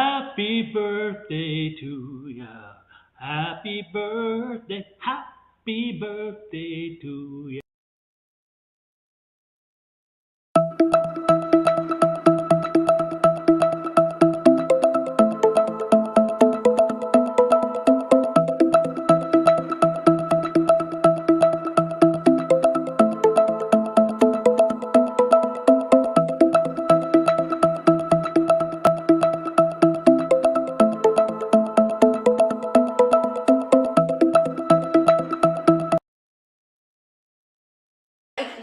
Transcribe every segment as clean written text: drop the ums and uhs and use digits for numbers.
Happy birthday to ya. Happy birthday to ya.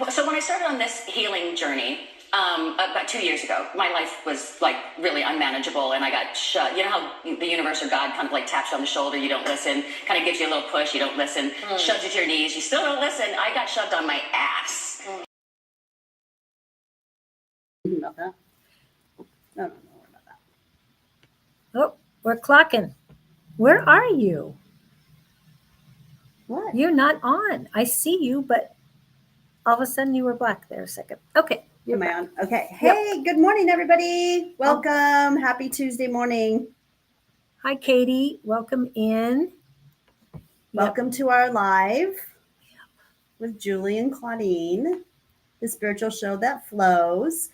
So when I started on this healing journey, about 2 years ago, my life was like really unmanageable, and I got shut. You know how the universe or God kind of like taps you on the shoulder, you don't listen, kind of gives you a little push, you don't listen, shoves you to your knees, you still don't listen. I got shoved on my ass. About that. No, don't worry about that. Oh, we're clocking. Where are you? What? You're not on. I see you, but all of a sudden you were black there a second. Okay. Am I on? Okay. Hey, good morning, everybody. Welcome. Happy Tuesday morning. Hi, Katie. Welcome in. Welcome to our live with Julie and Claudene, the spiritual show that flows.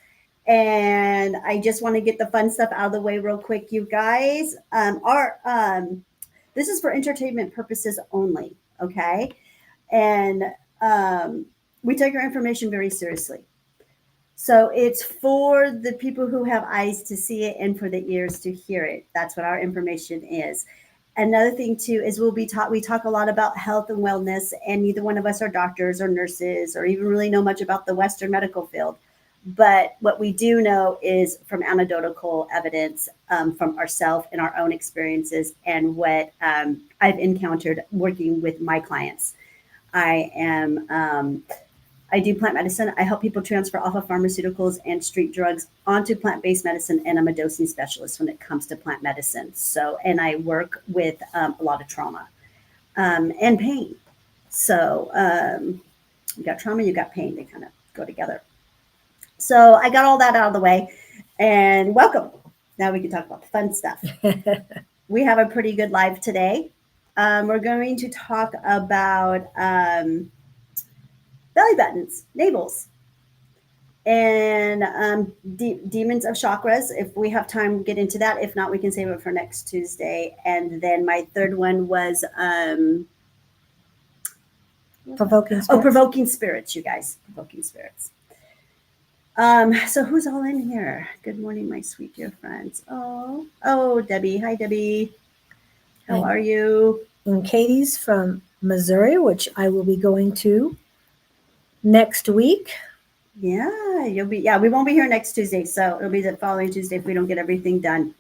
And I just want to get the fun stuff out of the way real quick, you guys. This is for entertainment purposes only, okay? And we take our information very seriously. So it's for the people who have eyes to see it and for the ears to hear it. That's what our information is. Another thing too is we talk a lot about health and wellness, and neither one of us are doctors or nurses or even really know much about the Western medical field. But what we do know is from anecdotal evidence from ourselves and our own experiences and what I've encountered working with my clients. I do plant medicine. I help people transfer off of pharmaceuticals and street drugs onto plant-based medicine, and I'm a dosing specialist when it comes to plant medicine. So, and I work with a lot of trauma and pain. So you got trauma, you got pain. They kind of go together. So I got all that out of the way, and welcome. Now we can talk about the fun stuff. We have a pretty good live today. We're going to talk about belly buttons, navels, and demons of chakras. If we have time, get into that. If not, we can save it for next Tuesday. And then my third one was Provoking spirits. Provoking spirits, you guys. Provoking spirits. So who's all in here? Good morning, my sweet dear friends. Oh, Debbie. Hi, Debbie. How are you? And Katie's from Missouri, which I will be going to next week. Yeah, you'll be. Yeah, we won't be here next Tuesday, so it'll be the following Tuesday if we don't get everything done.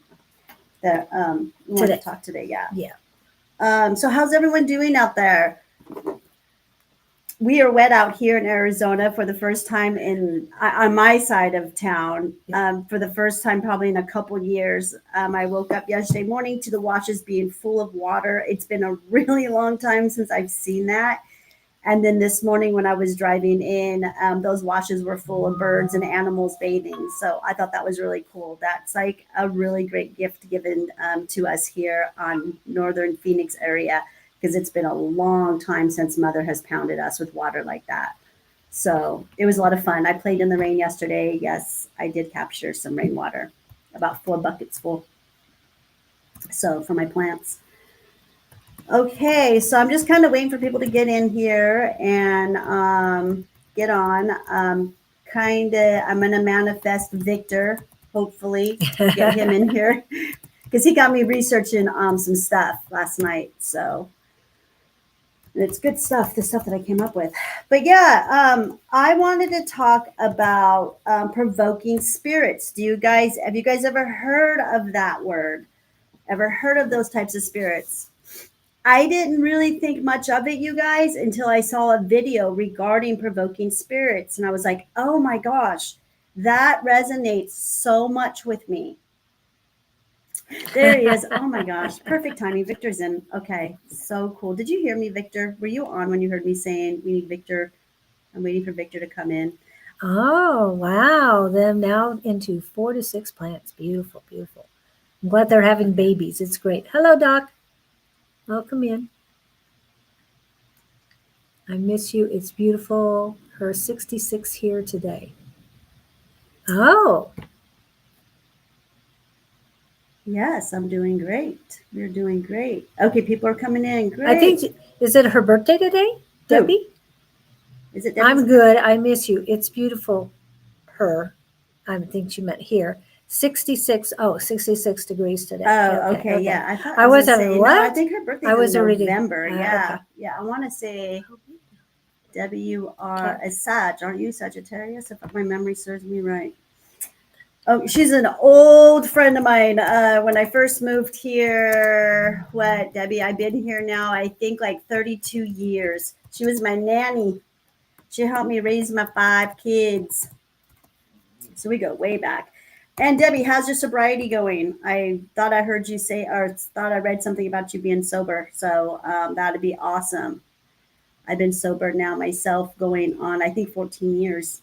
That we want to talk today. Yeah. So how's everyone doing out there? We are wet out here in Arizona for the first time on my side of town. For the first time probably in a couple years. I woke up yesterday morning to the washes being full of water. It's been a really long time since I've seen that. And then this morning when I was driving in, those washes were full of birds and animals bathing. So I thought that was really cool. That's like a really great gift given to us here on northern Phoenix area, because it's been a long time since Mother has pounded us with water like that. So it was a lot of fun. I played in the rain yesterday. Yes, I did capture some rainwater, about 4 buckets full. So for my plants. Okay, so I'm just kind of waiting for people to get in here and get on. I'm going to manifest Victor, hopefully, get him in here, because he got me researching some stuff last night. So it's good stuff, the stuff that I came up with. But yeah, I wanted to talk about provoking spirits. Have you guys ever heard of that word? Ever heard of those types of spirits? I didn't really think much of it, you guys, until I saw a video regarding provoking spirits. And I was like, oh my gosh, that resonates so much with me. There he is. Oh my gosh. Perfect timing. Victor's in. Okay. So cool. Did you hear me, Victor? Were you on when you heard me saying we need Victor? I'm waiting for Victor to come in. Oh, wow. Them now into 4 to 6 plants. Beautiful, beautiful. I'm glad they're having babies. It's great. Hello, Doc. Welcome in. I miss you. It's beautiful. Her 66 here today. Oh, Yes, I'm doing great. We're doing great. Okay, people are coming in. Great. I think, is it her birthday today, Debbie? Is it Debbie's I'm good. I miss you. It's beautiful. Her. I think she meant here. 66. Oh, 66 degrees today. Oh, okay. Yeah. I thought I was wasn't, gonna say, what? No, I think her birthday's I was in already- November. Yeah. okay. Yeah. I want to say, Debbie, you are a Sag, aren't you? Sagittarius, if my memory serves me right. Oh, she's an old friend of mine. When I first moved here, what, Debbie? I've been here now, I think like 32 years. She was my nanny. She helped me raise my 5 kids. So we go way back. And Debbie, how's your sobriety going? I thought I heard you say, or thought I read something about you being sober. So that'd be awesome. I've been sober now myself, going on, I think, 14 years.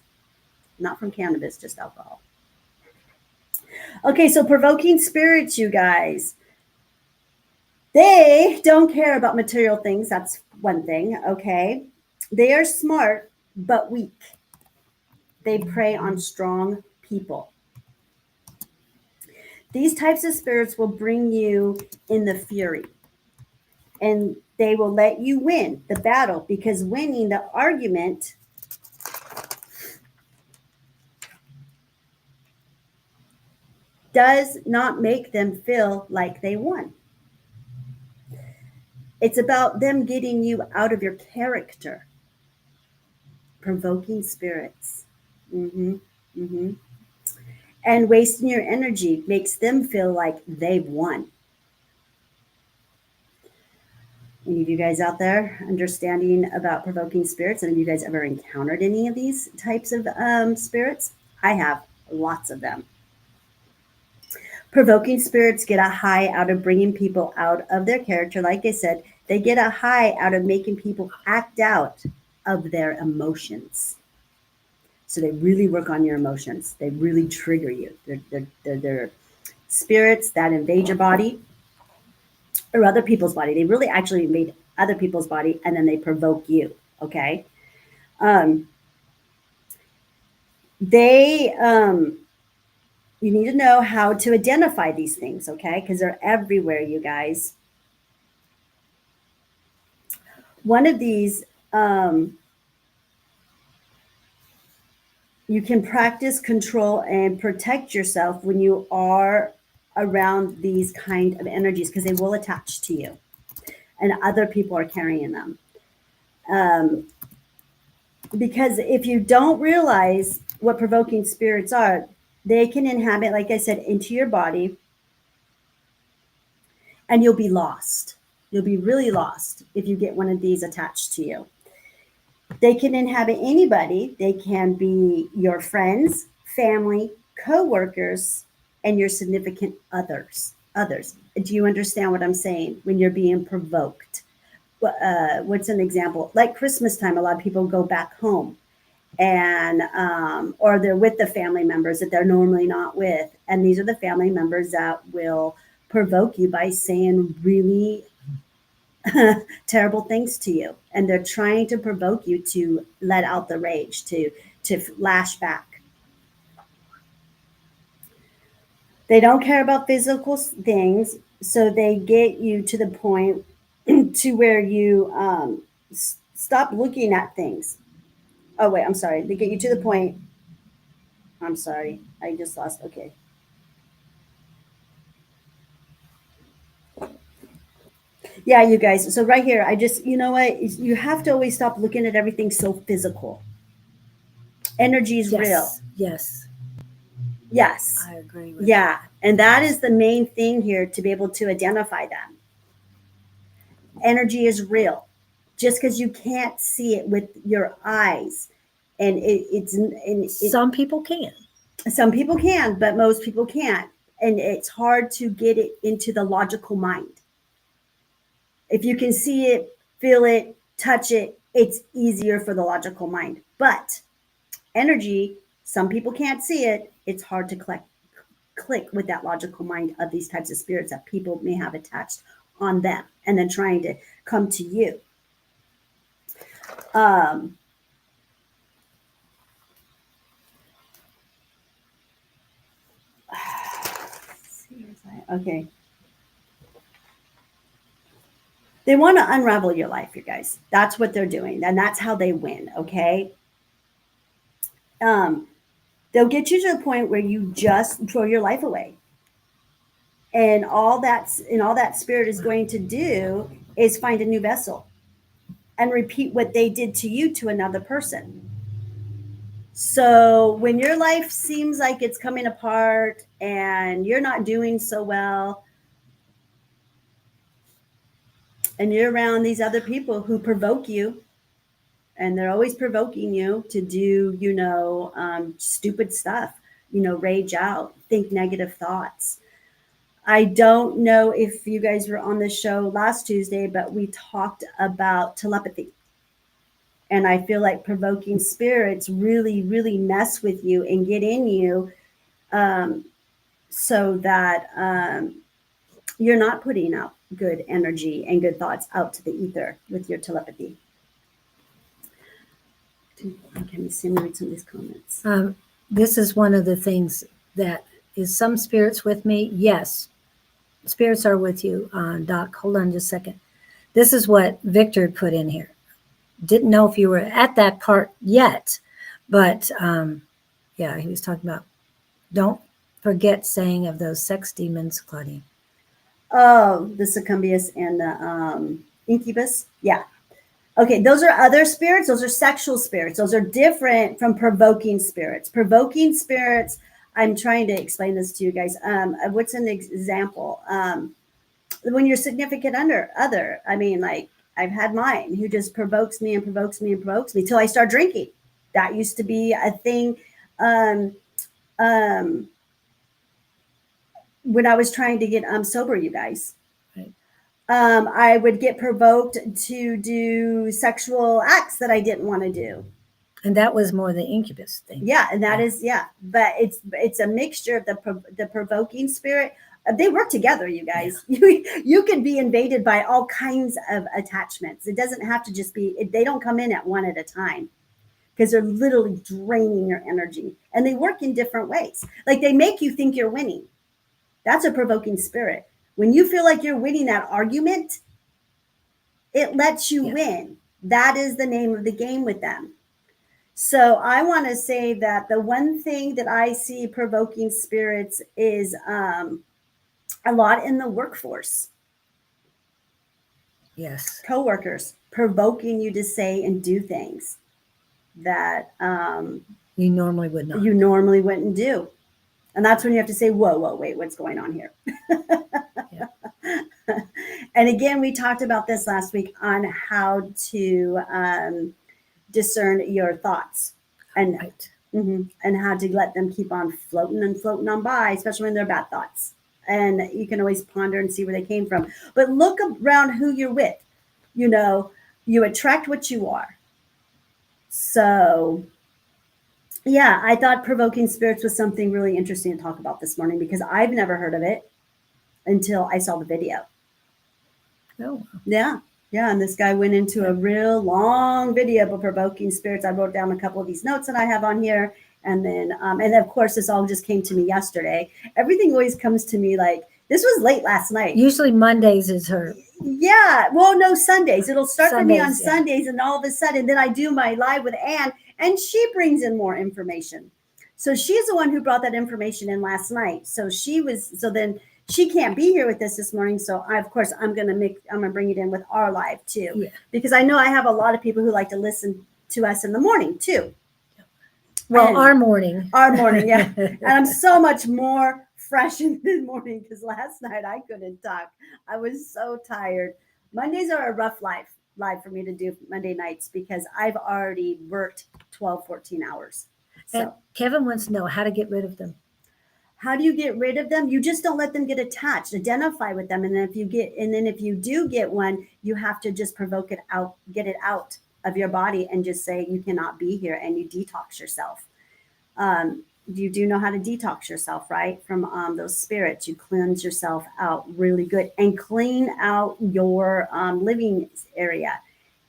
Not from cannabis, just alcohol. Okay, so provoking spirits, you guys. They don't care about material things. That's one thing, okay? They are smart, but weak. They prey on strong people. These types of spirits will bring you in the fury, and they will let you win the battle, because winning the argument does not make them feel like they won. It's about them getting you out of your character. Provoking spirits. And wasting your energy makes them feel like they've won. Any of you guys out there understanding about provoking spirits? And have you guys ever encountered any of these types of spirits? I have lots of them. Provoking spirits get a high out of bringing people out of their character. Like I said, they get a high out of making people act out of their emotions. So they really work on your emotions. They really trigger you. They're spirits that invade your body or other people's body. They really actually invade other people's body, and then they provoke you. Okay. You need to know how to identify these things, okay? Because they're everywhere, you guys. One of these, you can practice, control, and protect yourself when you are around these kind of energies, because they will attach to you, and other people are carrying them. Because if you don't realize what provoking spirits are, they can inhabit, like I said, into your body, and you'll be lost. You'll be really lost if you get one of these attached to you. They can inhabit anybody. They can be your friends, family, co-workers, and your significant others. Do you understand what I'm saying when you're being provoked? What's an example? Like Christmas time, a lot of people go back home, and or they're with the family members that they're normally not with, and these are the family members that will provoke you by saying really terrible things to you, and they're trying to provoke you to let out the rage, to lash back. They don't care about physical things, so they get you to the point to where you stop looking at things. Oh, wait, I'm sorry. They get you to the point. I'm sorry. I just lost. Okay. Yeah, you guys. So right here, you know what? You have to always stop looking at everything so physical. Energy is real. Yes. Yes. I agree with that. And that is the main thing here, to be able to identify them. Energy is real. Just because you can't see it with your eyes, and some people can. Some people can, but most people can't. And it's hard to get it into the logical mind. If you can see it, feel it, touch it, it's easier for the logical mind. But energy, some people can't see it. It's hard to click with that logical mind of these types of spirits that people may have attached on them and then trying to come to you. Okay. They want to unravel your life, you guys. That's what they're doing. And that's how they win. Okay. They'll get you to the point where you just throw your life away. And all that spirit is going to do is find a new vessel and repeat what they did to you to another person. So when your life seems like it's coming apart and you're not doing so well, and you're around these other people who provoke you, and they're always provoking you to do, stupid stuff, rage out, think negative thoughts. I don't know if you guys were on the show last Tuesday, but we talked about telepathy. And I feel like provoking spirits really, really mess with you and get in you so that you're not putting out good energy and good thoughts out to the ether with your telepathy. Can you see me read some of these comments? This is one of the things that is some spirits with me. Yes, spirits are with you, Doc. Hold on just a second. This is what Victor put in here. Didn't know if you were at that part yet, but yeah, he was talking about don't forget saying of those sex demons, Claudene. Oh, the succubus and the incubus. Yeah. Okay, those are other spirits. Those are sexual spirits. Those are different from provoking spirits. Provoking spirits, I'm trying to explain this to you guys. What's an example? When you're significant other, I mean, like I've had mine who just provokes me and provokes me and provokes me till I start drinking. That used to be a thing. When I was trying to get sober, you guys. Right. I would get provoked to do sexual acts that I didn't want to do. And that was more the incubus thing. Yeah, and that is, but it's a mixture of the provoking spirit. They work together, you guys. Yeah. You can be invaded by all kinds of attachments. It doesn't have to just be, they don't come in at one at a time because they're literally draining your energy. And they work in different ways. Like they make you think you're winning. That's a provoking spirit. When you feel like you're winning that argument, it lets you win. That is the name of the game with them. So I want to say that the one thing that I see provoking spirits is a lot in the workforce. Yes. Coworkers provoking you to say and do things that you normally would not. You normally wouldn't do. And that's when you have to say, whoa, wait, what's going on here? Yeah. And again, we talked about this last week on how to discern your thoughts and right. And how to let them keep on floating on by, especially when they're bad thoughts. And you can always ponder and see where they came from. But look around who you're with. You attract what you are. So yeah, I thought provoking spirits was something really interesting to talk about this morning because I've never heard of it until I saw the video. Oh. Yeah. And this guy went into a real long video of provoking spirits. I wrote down a couple of these notes that I have on here. And then, and of course, this all just came to me yesterday. Everything always comes to me like, this was late last night. Usually Mondays is her. Yeah. Well, no, Sundays. It'll start for me on Sundays. And all of a sudden, then I do my live with Anne. And she brings in more information. So she's the one who brought that information in last night. So then she can't be here with us this morning. So I'm going to bring it in with our live too, because I know I have a lot of people who like to listen to us in the morning too. Well, our morning. Yeah. And I'm so much more fresh in the morning because last night I couldn't talk. I was so tired. Mondays are a rough live for me to do Monday nights because I've already worked 12, 14 hours. So and Kevin wants to know how to get rid of them. How do you get rid of them? You just don't let them get attached. Identify with them. And then if you do get one, you have to just provoke it out, get it out of your body and just say you cannot be here and you detox yourself. you do know how to detox yourself, right? From those spirits. You cleanse yourself out really good and clean out your living area.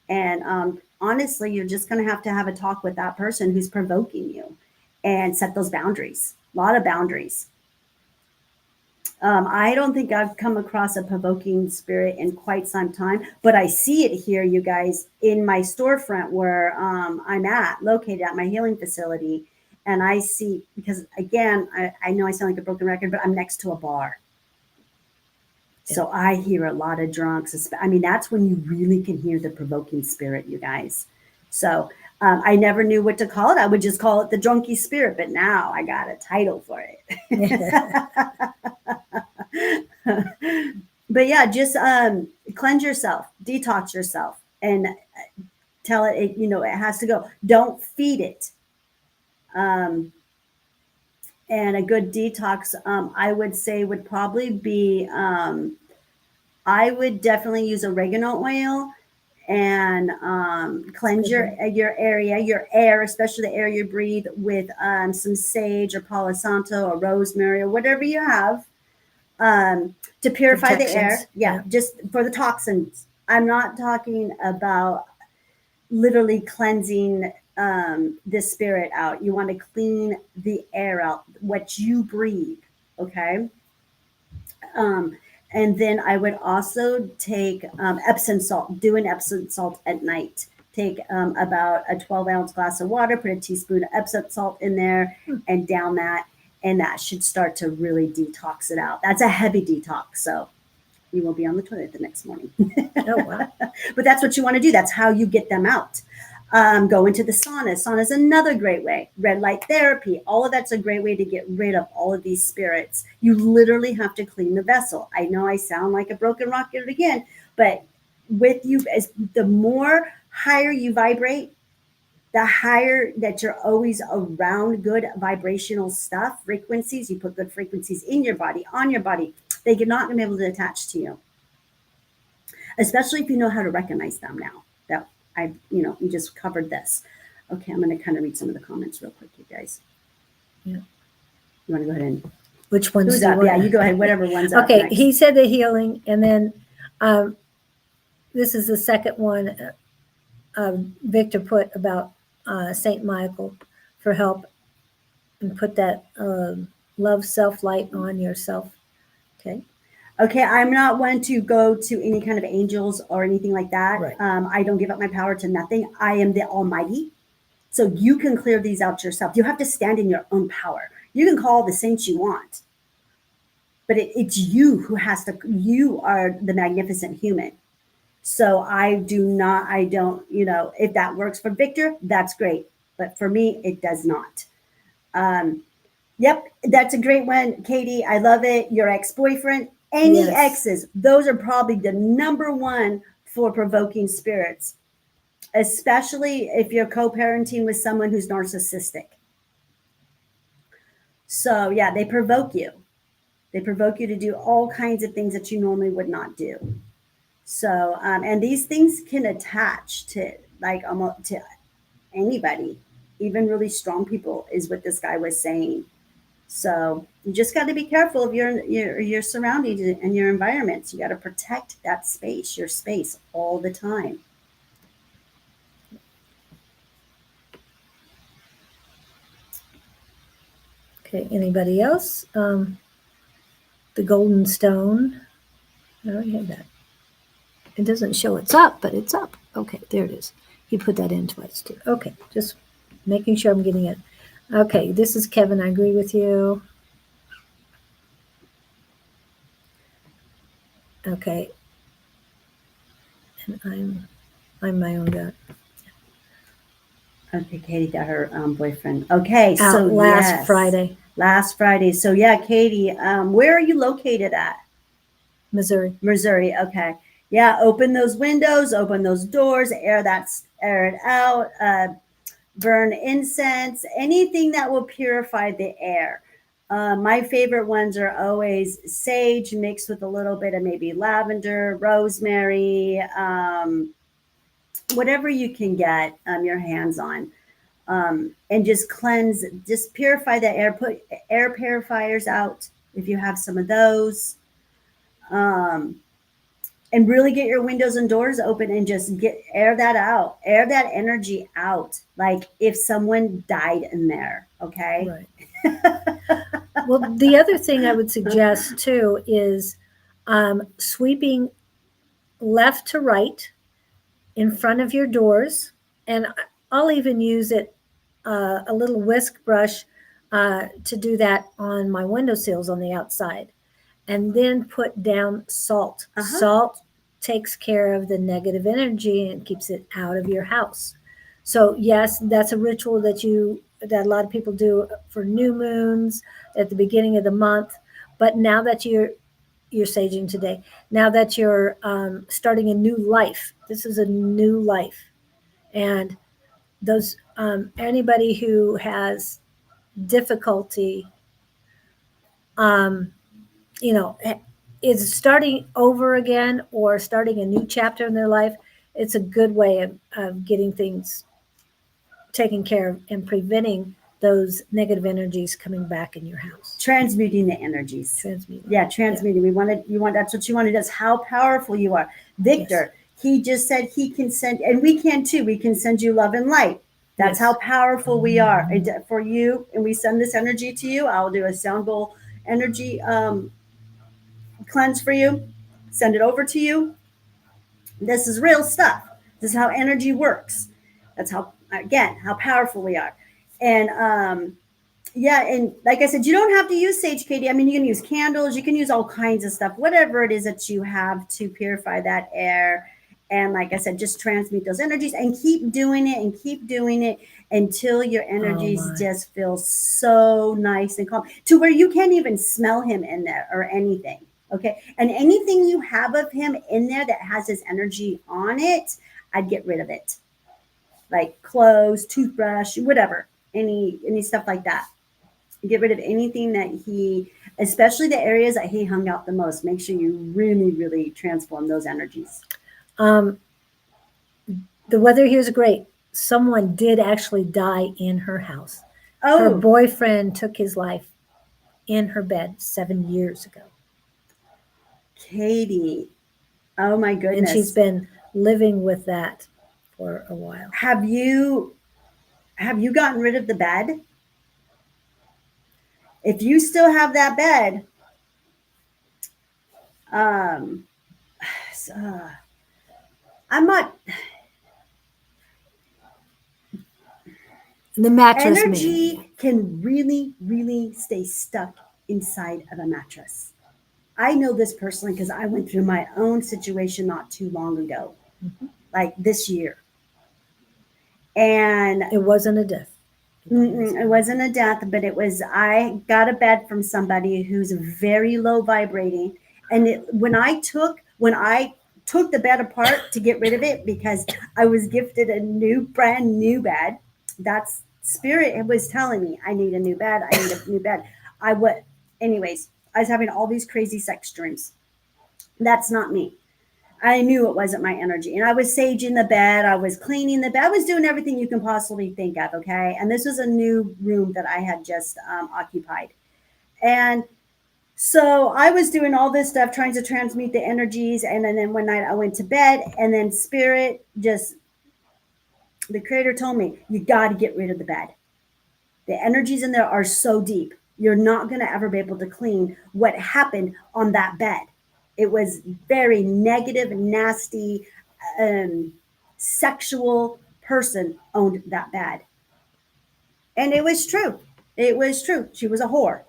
And honestly, you're just going to have a talk with that person who's provoking you and set those boundaries. A lot of boundaries. I don't think I've come across a provoking spirit in quite some time, but I see it here, you guys, in my storefront where I'm located at my healing facility. And I see, because again, I know I sound like a broken record, but I'm next to a bar. So I hear a lot of drunks. I mean, that's when you really can hear the provoking spirit, you guys. So I never knew what to call it. I would just call it the drunky spirit, but now I got a title for it. But yeah, just cleanse yourself, detox yourself, and tell it, it has to go. Don't feed it. And a good detox, I would say, would probably be, I would definitely use oregano oil and cleanse your area, your air, especially the air you breathe, with some sage or Palo Santo or rosemary or whatever you have. To purify the air. Yeah, just for the toxins. I'm not talking about literally cleansing the spirit out. You want to clean the air out, what you breathe. Okay. And then I would also take Epsom salt, do an Epsom salt at night. Take about a 12-ounce glass of water, put a teaspoon of Epsom salt in there and down that. And that should start to really detox it out. That's a heavy detox. So you won't be on the toilet the next morning. Oh, wow. But that's what you want to do. That's how you get them out. Go into the sauna. Sauna is another great way. Red light therapy. All of that's a great way to get rid of all of these spirits. You literally have to clean the vessel. I know I sound like a broken record again, but with you, as the more higher you vibrate, the higher that you're always around good vibrational stuff, frequencies, you put good frequencies in your body, on your body, they're not going to be able to attach to you. Especially if you know how to recognize them now. That we just covered this. Okay, I'm going to kind of read some of the comments real quick, you guys. Yeah. You want to go ahead and... Which one's Who's up? Yeah, you go ahead, whatever one's up Okay, next. he said the healing, and then this is the second one Victor put about St. Michael for help, and put that love self-light on yourself. Okay. Okay, I'm not one to go to any kind of angels or anything like that. Right. I don't give up my power to nothing. I am the Almighty. So you can clear these out yourself. You have to stand in your own power. You can call the saints you want, but it's you who has to, you are the magnificent human. So I don't, if that works for Victor, that's great. But for me, it does not. Yep, that's a great one, Katie. I love it. Your ex-boyfriend, any exes, those are probably the number one for provoking spirits, especially if you're co-parenting with someone who's narcissistic. So yeah, they provoke you. They provoke you to do all kinds of things that you normally would not do. So, and these things can attach to almost to anybody, even really strong people, is what this guy was saying. So you just got to be careful of your surroundings and your environments. You got to protect that space, your space, all the time. Okay, anybody else? The golden stone. I already had that. It doesn't show it's up, but it's up. Okay, there it is. He put that in twice too. Okay, just making sure I'm getting it. Okay, this is Kevin. I agree with you. Okay. And I'm my own God. Okay, Katie got her boyfriend. Okay, so last Friday. Last Friday. So yeah, Katie, where are you located at? Missouri. Missouri. Okay. Yeah, open those windows, open those doors, air it out, burn incense, anything that will purify the air. My favorite ones are always sage mixed with a little bit of maybe lavender, rosemary, whatever you can get your hands on. and just cleanse, just purify the air, put air purifiers out if you have some of those. And really get your windows and doors open and just air that out, air that energy out. Like if someone died in there, okay? Right. Well, the other thing I would suggest too is sweeping left to right in front of your doors. And I'll even use it, a little whisk brush, to do that on my windowsills on the outside. And then put down salt. Salt takes care of the negative energy and keeps it out of your house. So yes, that's a ritual that a lot of people do for new moons at the beginning of the month. But now that you're saging today, now that you're starting a new life, this is a new life, and those anybody who has difficulty, you know, is starting over again or starting a new chapter in their life, it's a good way of getting things taken care of and preventing those negative energies coming back in your house. Transmuting the energies. Transmuting. Yeah, transmuting. Yeah. That's what you wanted. That's how powerful you are. Victor, yes. He just said he can send, and we can too. We can send you love and light. That's how powerful we are. And for you, and we send this energy to you. I'll do a sound bowl energy cleanse for you. Send it over to you. This is real stuff. This is how energy works. That's how, again, how powerful we are. And yeah, and like I said, you don't have to use sage, Katie. I mean, you can use candles, you can use all kinds of stuff, whatever it is that you have to purify that air. And like I said, just transmute those energies and keep doing it until your energies just feel so nice and calm to where you can't even smell him in there or anything. Okay. And anything you have of him in there that has his energy on it, I'd get rid of it. Like clothes, toothbrush, whatever, any stuff like that. Get rid of anything that especially the areas that he hung out the most. Make sure you really, really transform those energies. The weather here is great. Someone did actually die in her house. Oh. Her boyfriend took his life in her bed 7 years ago. Katie, oh my goodness. And she's been living with that for a while. Have you gotten rid of the bed? If you still have that bed, I'm not. The mattress energy can really, really stay stuck inside of a mattress. I know this personally because I went through my own situation not too long ago, like this year. And it wasn't a death. It wasn't a death, but I got a bed from somebody who's very low vibrating. And when I took the bed apart to get rid of it, because I was gifted a brand new bed, that's spirit was telling me I need a new bed. Anyways, I was having all these crazy sex dreams. That's not me. I knew it wasn't my energy. And I was saging the bed. I was cleaning the bed. I was doing everything you can possibly think of. Okay. And this was a new room that I had just occupied. And so I was doing all this stuff, trying to transmute the energies. And then one night I went to bed, and then spirit the creator told me, you got to get rid of the bed. The energies in there are so deep. You're not going to ever be able to clean what happened on that bed. It was very negative, nasty, sexual person owned that bed. And it was true. It was true. She was a whore.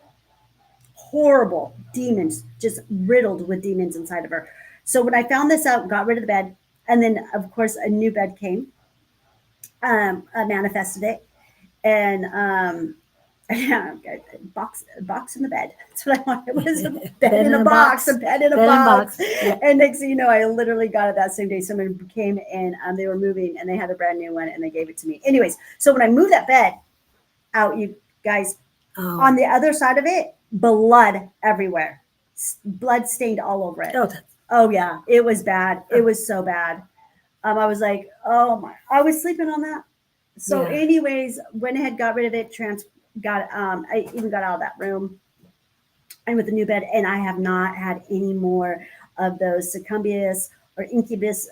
Horrible demons, just riddled with demons inside of her. So when I found this out, got rid of the bed, and then, of course, a new bed came. I manifested it. And yeah, a box in the bed. That's what I wanted. It was a bed in a box, a bed in a box. Yeah. And next thing you know, I literally got it that same day. Someone came and they were moving, and they had a brand new one, and they gave it to me. Anyways, so when I moved that bed out, you guys, on the other side of it, blood everywhere, blood stained all over it. Oh yeah, it was bad. It was so bad. I was like, oh my! I was sleeping on that. So, Yeah. anyways, went ahead, got rid of it, I even got out of that room and with the new bed, and I have not had any more of those succubus or incubus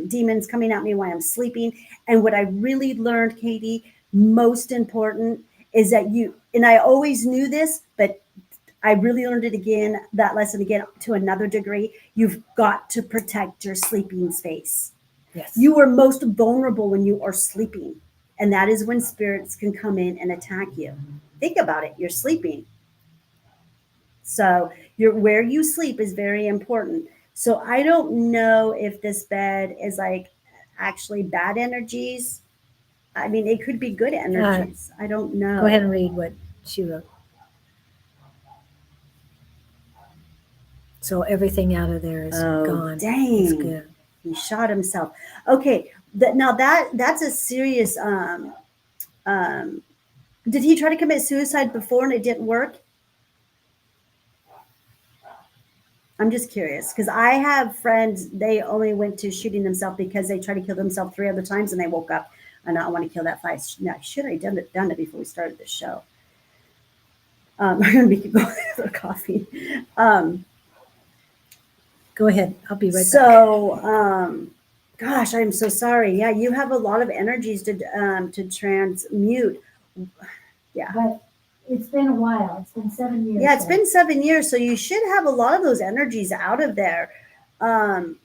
demons coming at me while I'm sleeping. And what I really learned, Katie, most important is that and I always knew this, but I really learned it again, that lesson again to another degree. You've got to protect your sleeping space. Yes. You are most vulnerable when you are sleeping. And that is when spirits can come in and attack you. Think about it. You're sleeping. So where you sleep is very important. So I don't know if this bed is like actually bad energies. I mean, it could be good energies. I don't know. Go ahead and read what she wrote. So everything out of there is gone. Dang. It's good. He shot himself. Okay. Now that's a serious, did he try to commit suicide before and it didn't work? I'm just curious because I have friends, they only went to shooting themselves because they tried to kill themselves 3 other times and they woke up and I want to kill that fight. Now, should I have done it before we started the show? We're going to be going for coffee. Go ahead. I'll be right back. So, gosh, I'm so sorry. Yeah, you have a lot of energies to transmute. Yeah. But it's been a while. It's been 7 years. Yeah, it's been 7 years. So you should have a lot of those energies out of there. The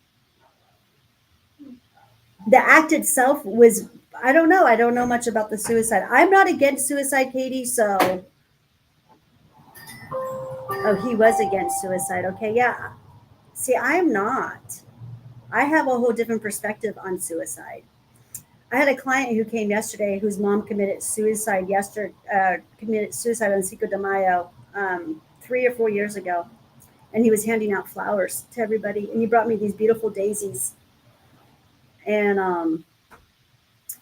act itself was, I don't know. I don't know much about the suicide. I'm not against suicide, Katie. So, oh, he was against suicide. Okay, yeah. See, I'm not. I have a whole different perspective on suicide. I had a client who came yesterday whose mom committed suicide on Cinco de Mayo 3 or 4 years ago. And he was handing out flowers to everybody. And he brought me these beautiful daisies. And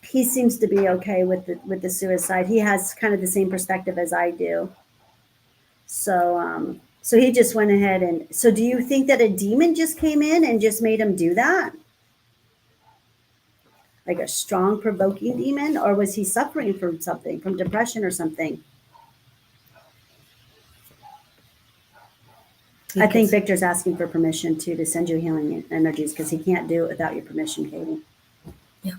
he seems to be okay with the suicide. He has kind of the same perspective as I do. So he just went ahead and, so do you think that a demon just came in and just made him do that? Like a strong provoking demon, or was he suffering from something, from depression or something? I think Victor's asking for permission to send you healing energies because he can't do it without your permission, Katie. Yeah.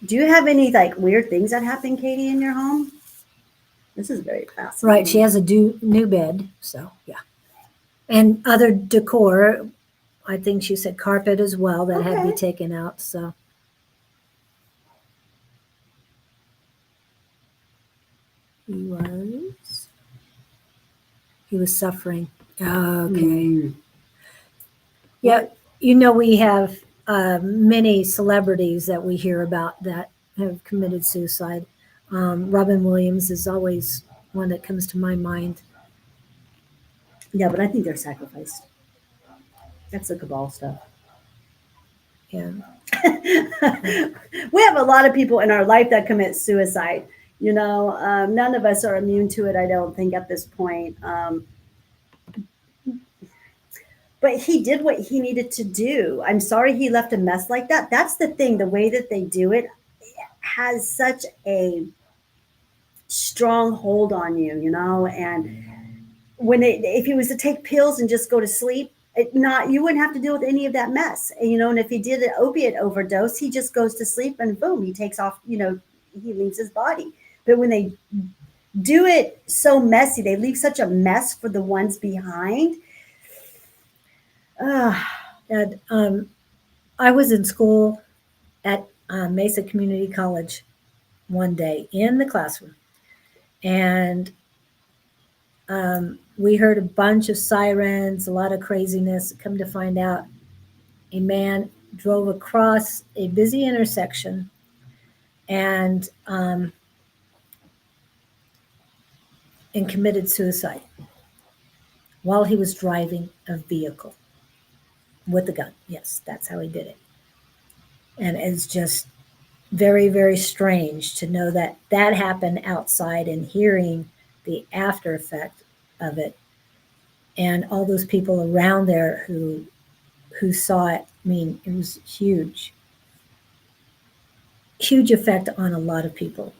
Do you have any like weird things that happen, Katie, in your home? This is very fascinating. Right. She has a new bed. So, yeah. And other decor. I think she said carpet as well that had to be taken out. So. He was suffering. Okay. Yeah. We have many celebrities that we hear about that have committed suicide. Robin Williams is always one that comes to my mind. Yeah, but I think they're sacrificed. That's the cabal stuff. Yeah. We have a lot of people in our life that commit suicide. None of us are immune to it, I don't think, at this point. But he did what he needed to do. I'm sorry he left a mess like that. That's the thing. The way that they do it has such a strong hold on you, and if he was to take pills and just go to sleep, you wouldn't have to deal with any of that mess. And if he did an opiate overdose, he just goes to sleep and boom, he takes off, he leaves his body. But when they do it so messy, they leave such a mess for the ones behind. I was in school at Mesa Community College one day in the classroom, and we heard a bunch of sirens, a lot of craziness. Come to find out, a man drove across a busy intersection and committed suicide while he was driving a vehicle with a gun. Yes, that's how he did it. And it's just very, very strange to know that happened outside and hearing the after effect of it, and all those people around there who who saw it. I mean, it was huge effect on a lot of people.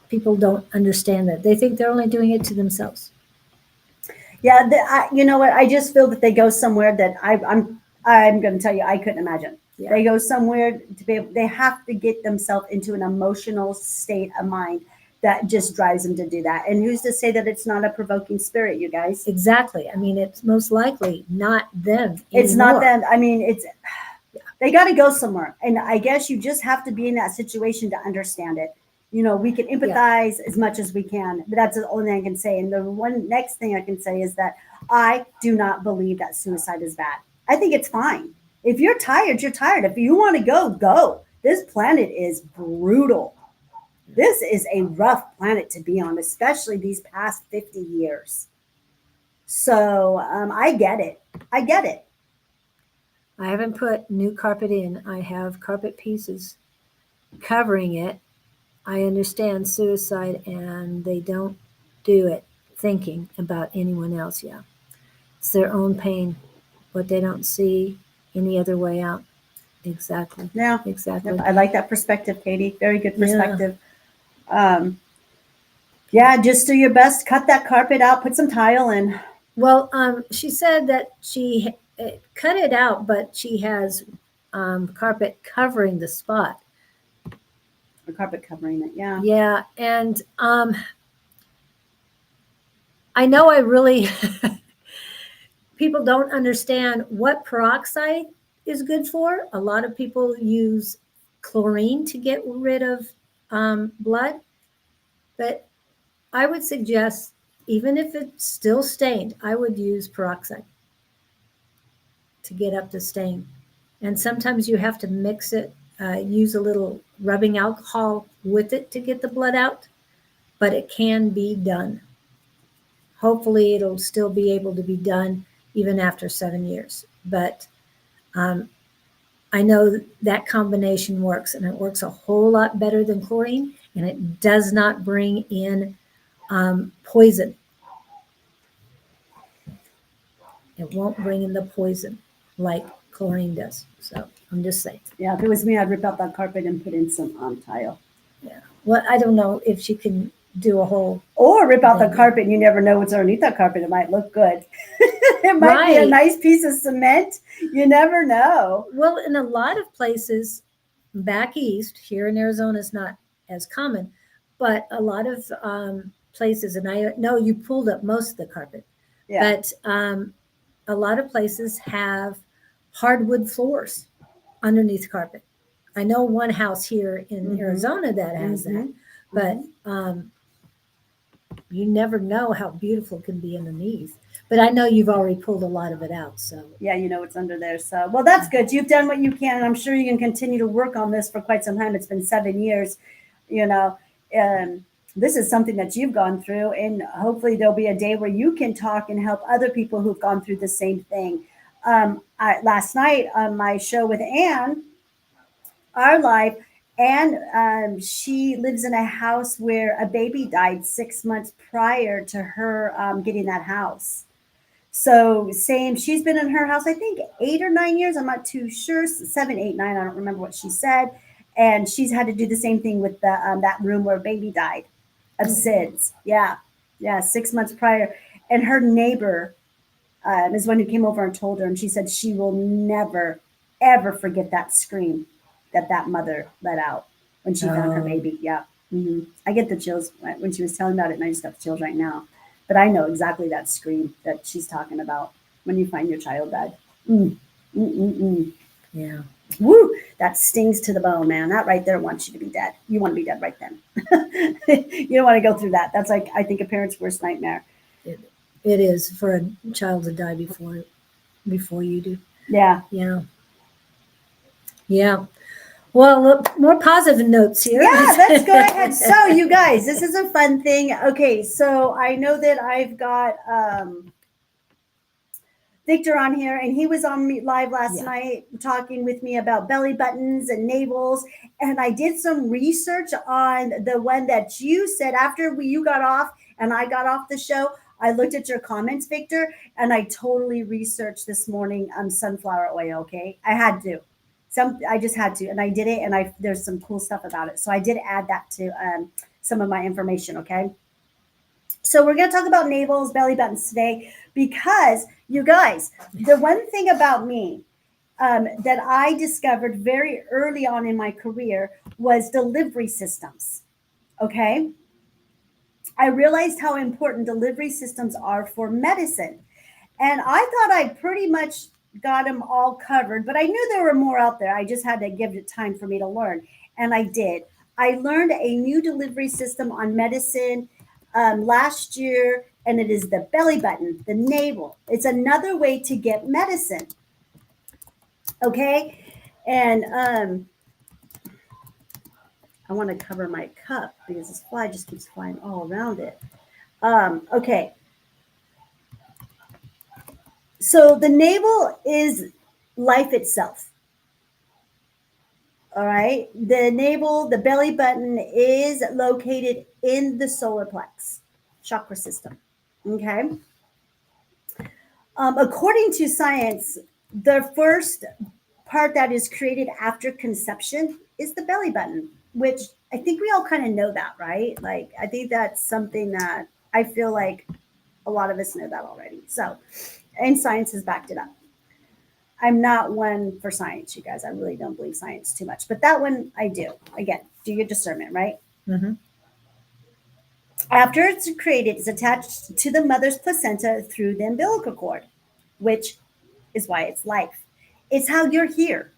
People don't understand that. They think they're only doing it to themselves. Yeah, you know what? I just feel that they go somewhere that I'm going to tell you I couldn't imagine. Yeah. They go somewhere to be able, they have to get themselves into an emotional state of mind that just drives them to do that. And who's to say that it's not a provoking spirit, you guys? Exactly. I mean, it's most likely not them anymore. It's not them. I mean, they got to go somewhere. And I guess you just have to be in that situation to understand it. You know, we can empathize as much as we can, but that's the only thing I can say. And the one next thing I can say is that I do not believe that suicide is bad. I think it's fine. If you're tired, you're tired. If you want to go, go. This planet is brutal. This is a rough planet to be on, especially these past 50 years. So I get it. I get it. I haven't put new carpet in. I have carpet pieces covering it. I understand suicide, and they don't do it thinking about anyone else. Yeah. It's their own pain, but they don't see any other way out. Exactly. Yeah. Exactly. Yep. I like that perspective, Katie. Very good perspective. Yeah, just do your best. Cut that carpet out. Put some tile in. Well, she said that she cut it out, but she has carpet covering the spot. Or carpet covering it, yeah. Yeah, and I know I really people don't understand what peroxide is good for. A lot of people use chlorine to get rid of blood, but I would suggest, even if it's still stained, I would use peroxide to get up the stain. And sometimes you have to mix it, use a little rubbing alcohol with it to get the blood out, but it can be done. Hopefully it'll still be able to be done even after 7 years. But I know that combination works, and it works a whole lot better than chlorine, and it does not bring in poison. It won't bring in the poison like chlorine does. So I'm just saying. Yeah, if it was me, I'd rip out that carpet and put in some tile. Yeah. Well, I don't know if she can do a whole. Or rip out the carpet and you never know what's underneath that carpet. It might look good. It might be a nice piece of cement. You never know. Well, in a lot of places back east, here in Arizona is not as common, but a lot of places, and I know you pulled up most of the carpet, but a lot of places have hardwood floors underneath carpet. I know one house here in Arizona that has that, but you never know how beautiful it can be underneath. But I know you've already pulled a lot of it out. So yeah, you know what's under there. So, well, that's good. You've done what you can, and I'm sure you can continue to work on this for quite some time. It's been 7 years, you know, and this is something that you've gone through, and hopefully there'll be a day where you can talk and help other people who've gone through the same thing. Last night on my show with Anne, Our Life, and she lives in a house where a baby died 6 months prior to her getting that house. So same, she's been in her house, I think 8 or 9 years. I'm not too sure. 7, 8, 9. I don't remember what she said. And she's had to do the same thing with the that room where a baby died of SIDS. Yeah. 6 months prior. And her neighbor is one who came over and told her, and she said she will never, ever forget that scream that mother let out when she found her baby. Yeah. I get the chills when she was telling about it, and I just got the chills right now. But I know exactly that scream that she's talking about when you find your child dead. Yeah. Woo! That stings to the bone, man. That right there wants you to be dead. You want to be dead right then. You don't want to go through that. That's like, I think, a parent's worst nightmare. It is for a child to die before you do. Yeah. Well, look, more positive notes here. Yeah, let's go ahead. So, you guys, this is a fun thing. Okay, so I know that I've got Victor on here, and he was on live last night talking with me about belly buttons and navels. And I did some research on the one that you said after you got off and I got off the show I looked at your comments, Victor, and I totally researched this morning sunflower oil. Okay, I had to. I just had to, and I did it, and there's some cool stuff about it. So I did add that to some of my information. Okay, so we're going to talk about navels, belly buttons today because you guys, the one thing about me that I discovered very early on in my career was delivery systems. Okay. I realized how important delivery systems are for medicine. And I thought I pretty much got them all covered, but I knew there were more out there. I just had to give it time for me to learn. And I did. I learned a new delivery system on medicine last year, and it is the belly button, the navel. It's another way to get medicine. Okay. And I want to cover my cup because this fly just keeps flying all around it. Okay. So the navel is life itself. All right. The navel, the belly button is located in the solar plex chakra system. Okay. According to science, the first part that is created after conception is the belly button, which I think we all kind of know that, right? Like, I think that's something that I feel like a lot of us know that already. So, and science has backed it up. I'm not one for science, you guys. I really don't believe science too much, but that one I do. Again, do your discernment, right? Mm-hmm. After it's created, it's attached to the mother's placenta through the umbilical cord, which is why it's life. It's how you're here.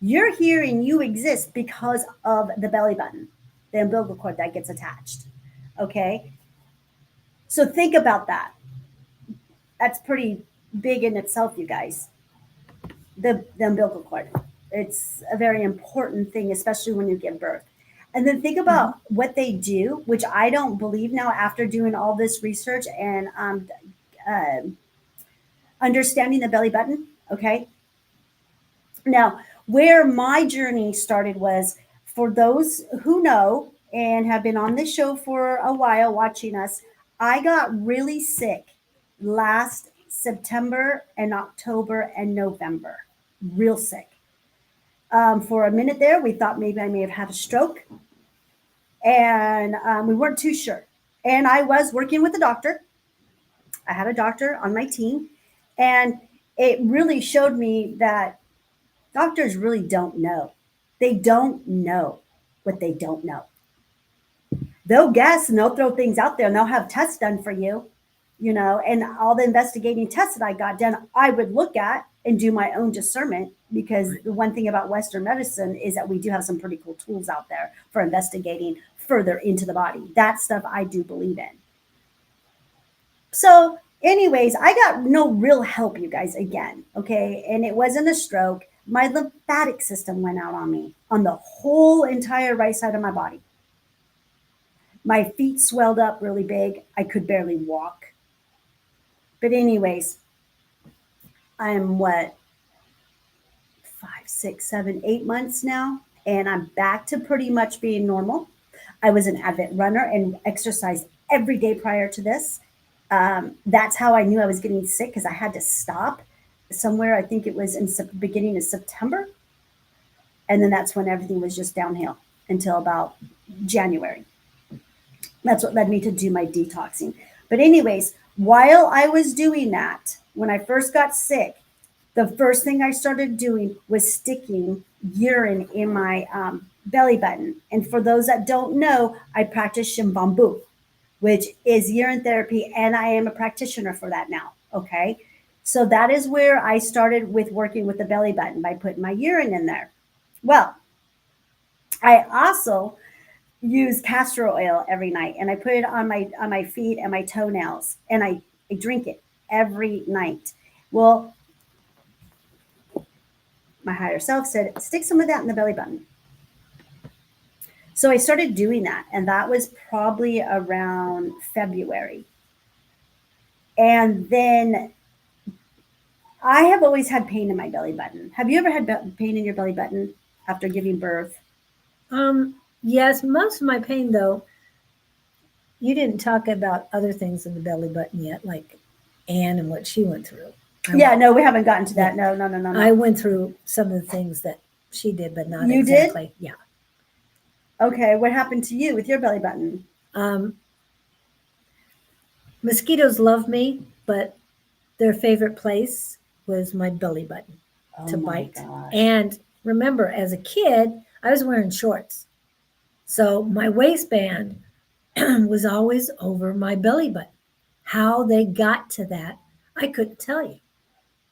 You're here and you exist because of the belly button, the umbilical cord that gets attached. Okay? So think about that. That's pretty big in itself, you guys. The umbilical cord. It's a very important thing, especially when you give birth. And then think about what they do, which I don't believe now after doing all this research and understanding the belly button. Okay. Now, where my journey started was for those who know and have been on this show for a while watching us, I got really sick last September and October and November. Real sick. For a minute there, we thought maybe I may have had a stroke, and we weren't too sure. And I was working with a doctor. I had a doctor on my team, and it really showed me that doctors really don't know. They don't know what they don't know. They'll guess and they'll throw things out there and they'll have tests done for you, and all the investigating tests that I got done, I would look at and do my own discernment because the one thing about Western medicine is that we do have some pretty cool tools out there for investigating further into the body. That stuff I do believe in. So anyways, I got no real help, you guys, again. Okay. And it wasn't a stroke. My lymphatic system went out on me on the whole entire right side of my body. My feet swelled up really big. I could barely walk. But anyways, I'm 5, 6, 7, 8 months now, and I'm back to pretty much being normal. I was an avid runner and exercised every day prior to this. That's how I knew I was getting sick because I had to stop somewhere. I think it was in the beginning of September. And then that's when everything was just downhill until about January. That's what led me to do my detoxing. But anyways, while I was doing that, when I first got sick, the first thing I started doing was sticking urine in my belly button. And for those that don't know, I practice Shimbambu, which is urine therapy, and I am a practitioner for that now. Okay. So that is where I started with working with the belly button by putting my urine in there. Well, I also use castor oil every night, and I put it on my feet and my toenails, and I drink it every night. Well, my higher self said, stick some of that in the belly button. So I started doing that, and that was probably around February. And then I have always had pain in my belly button. Have you ever had pain in your belly button after giving birth? Yes, most of my pain though you didn't talk about other things in the belly button yet, like Anne and what she went through. Yeah, no, we haven't gotten to that. No. I went through some of the things that she did, but not You exactly. did? Yeah. Okay, what happened to you with your belly button? Mosquitoes love me, but their favorite place was my belly button to bite. Gosh. And remember, as a kid, I was wearing shorts. So my waistband was always over my belly button. How they got to that, I couldn't tell you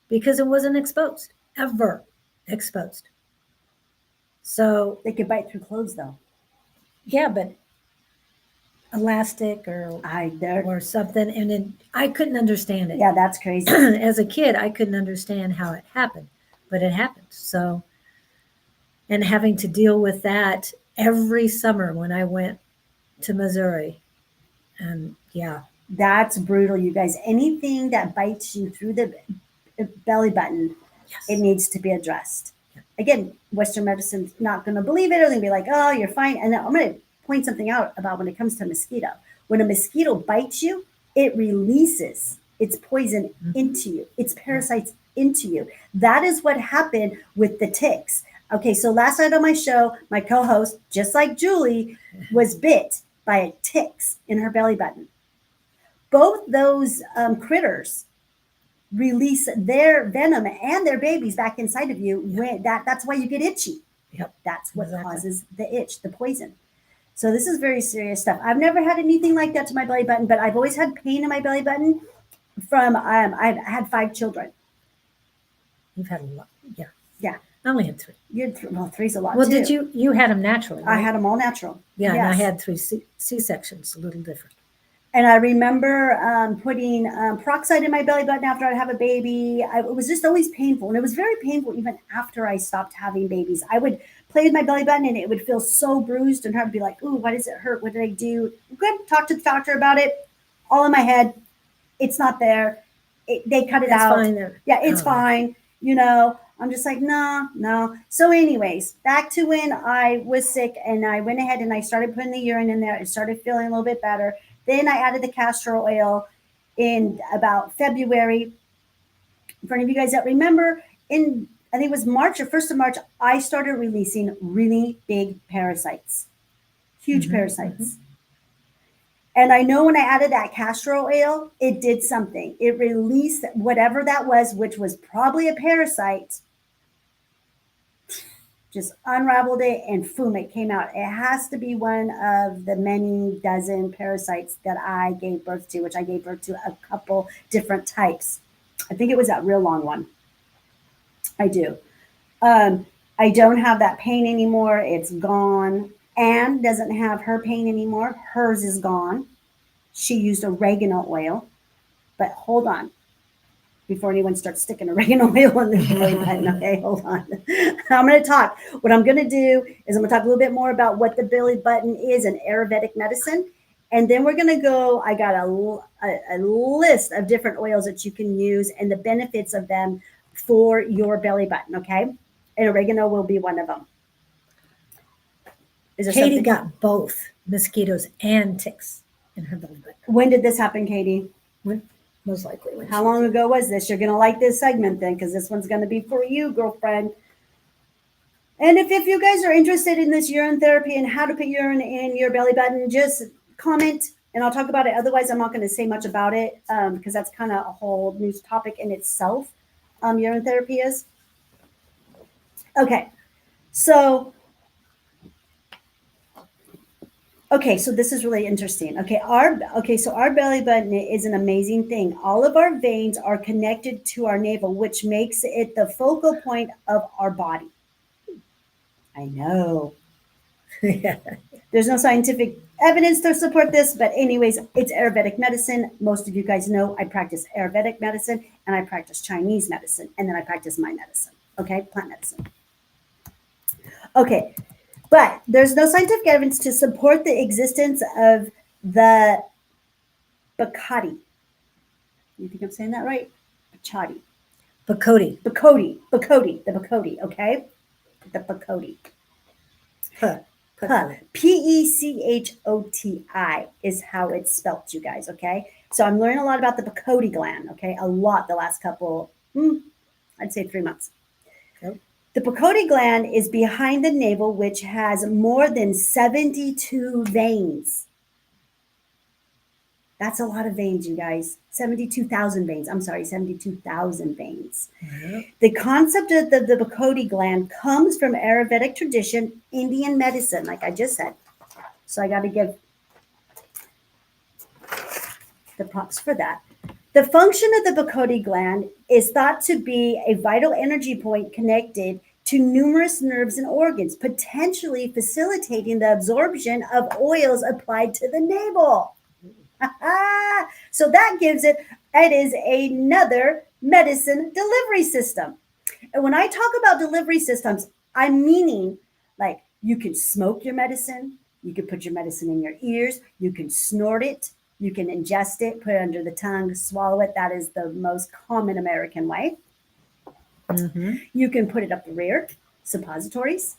because it wasn't exposed, ever exposed. So, They could bite through clothes though. yeah, but elastic or something, and then I couldn't understand it. Yeah, that's crazy. As a kid, I couldn't understand how it happened, but it happened. So, and having to deal with that every summer when I went to Missouri, and yeah, That's brutal, you guys. Anything that bites you through the belly button, yes. It needs to be addressed. Yeah. Again, Western medicine's not going to believe it, or they're going to be like, "Oh, you're fine." And I'm going to point something out about when it comes to mosquito. When a mosquito bites you, it releases its poison into you, its parasites into you. That is what happened with the ticks. Okay, so last night on my show, my co-host, just like Julie, was bit by ticks in her belly button. Both those critters release their venom and their babies back inside of you. When that's why you get itchy. Yep. That's what causes the itch, the poison. So this is very serious stuff. I've never had anything like that to my belly button, but I've always had pain in my belly button from I've had 5 children. You've had a lot. Yeah. Yeah. I only had 3. Well, 3's a lot Well, too. did you had them naturally? Right? I had them all natural. Yeah, yes. And I had 3 C-sections, a little different. And I remember putting peroxide in my belly button after I'd have a baby. It was just always painful. And it was very painful even after I stopped having babies. I would play with my belly button and it would feel so bruised and her would be like, "Ooh, why does it hurt? What did I do?" Good. Talk to the doctor about it. All in my head. It's not there. They cut it out. Fine. Yeah, it's fine. I'm just like, no. So anyways, back to when I was sick and I went ahead and I started putting the urine in there. It started feeling a little bit better. Then I added the castor oil in about February. For any of you guys that remember, in I think it was March or 1st of March, I started releasing really big parasites, huge parasites. And I know when I added that castor oil, it did something. It released whatever that was, which was probably a parasite, just unraveled it and boom, it came out. It has to be one of the many dozen parasites that I gave birth to, which I gave birth to a couple different types. I think it was that real long one. I do. I don't have that pain anymore. It's gone. Anne doesn't have her pain anymore. Hers is gone. She used oregano oil. But hold on. Before anyone starts sticking oregano oil in their belly button. Okay, hold on. I'm going to talk. What I'm going to do is I'm going to talk a little bit more about what the belly button is in Ayurvedic medicine. And then we're going to go, I got a list of different oils that you can use and the benefits of them for your belly button, okay? And oregano will be one of them. Katie got both mosquitoes and ticks in her belly button. When did this happen, Katie? Most likely. How long ago was this? You're going to like this segment then, because this one's going to be for you, girlfriend. And if you guys are interested in this urine therapy and how to put urine in your belly button, just comment and I'll talk about it. Otherwise, I'm not going to say much about it because that's kind of a whole new topic in itself. Urine therapy is. Okay. So this is really interesting. So our belly button is an amazing thing. All of our veins are connected to our navel, which makes it the focal point of our body. I know. There's no scientific evidence to support this, but anyways, it's Ayurvedic medicine. Most of you guys know I practice Ayurvedic medicine and I practice Chinese medicine, and then I practice my medicine, okay, plant medicine. Okay, but there's no scientific evidence to support the existence of the Bacati. You think I'm saying that right? Bacati. Bacote, the Bacote, okay? The Bacote. Huh. P-E-C-H-O-T-I is how it's spelt, you guys, okay? So I'm learning a lot about the Pacoti gland, okay? A lot the last couple, I'd say 3 months. Okay. The Pacoti gland is behind the navel, which has more than 72 veins. That's a lot of veins, you guys. 72,000 veins. I'm sorry, 72,000 veins. Yeah. The concept of the Pacoti gland comes from Ayurvedic tradition, Indian medicine, like I just said. So I got to give the props for that. The function of the Pacoti gland is thought to be a vital energy point connected to numerous nerves and organs, potentially facilitating the absorption of oils applied to the navel. So that gives it is another medicine delivery system. And when I talk about delivery systems, I'm meaning like you can smoke your medicine, you can put your medicine in your ears, you can snort it, you can ingest it, put it under the tongue, swallow it. That is the most common American way. Mm-hmm. You can put it up the rear, suppositories.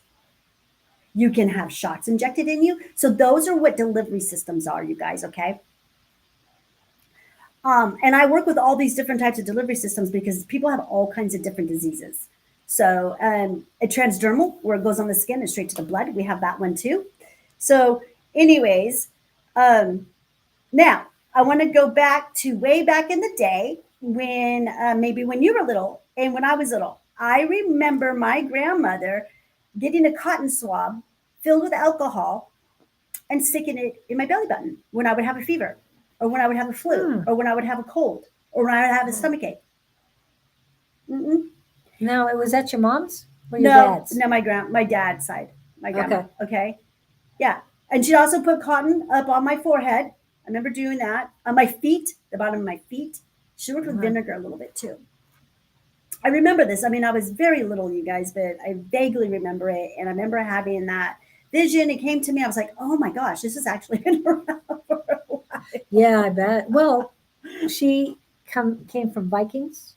You can have shots injected in you. So those are what delivery systems are, you guys, okay? And I work with all these different types of delivery systems because people have all kinds of different diseases. So a transdermal, where it goes on the skin and straight to the blood, we have that one too. So anyways, now I want to go back to way back in the day when maybe when you were little and when I was little. I remember my grandmother getting a cotton swab filled with alcohol and sticking it in my belly button when I would have a fever, or when I would have a flu, or when I would have a cold, or when I would have a stomach ache. Now, was that your mom's or your No, dad's? no, my dad's side, my grandma. Okay, yeah, and she'd also put cotton up on my forehead. I remember doing that on my feet, the bottom of my feet. She worked with vinegar a little bit too. I remember this. I mean, I was very little, you guys, but I vaguely remember it, and I remember having that vision. It came to me. I was like, "Oh my gosh, this has actually been around for a while." Yeah, I bet. Well, she came from Vikings.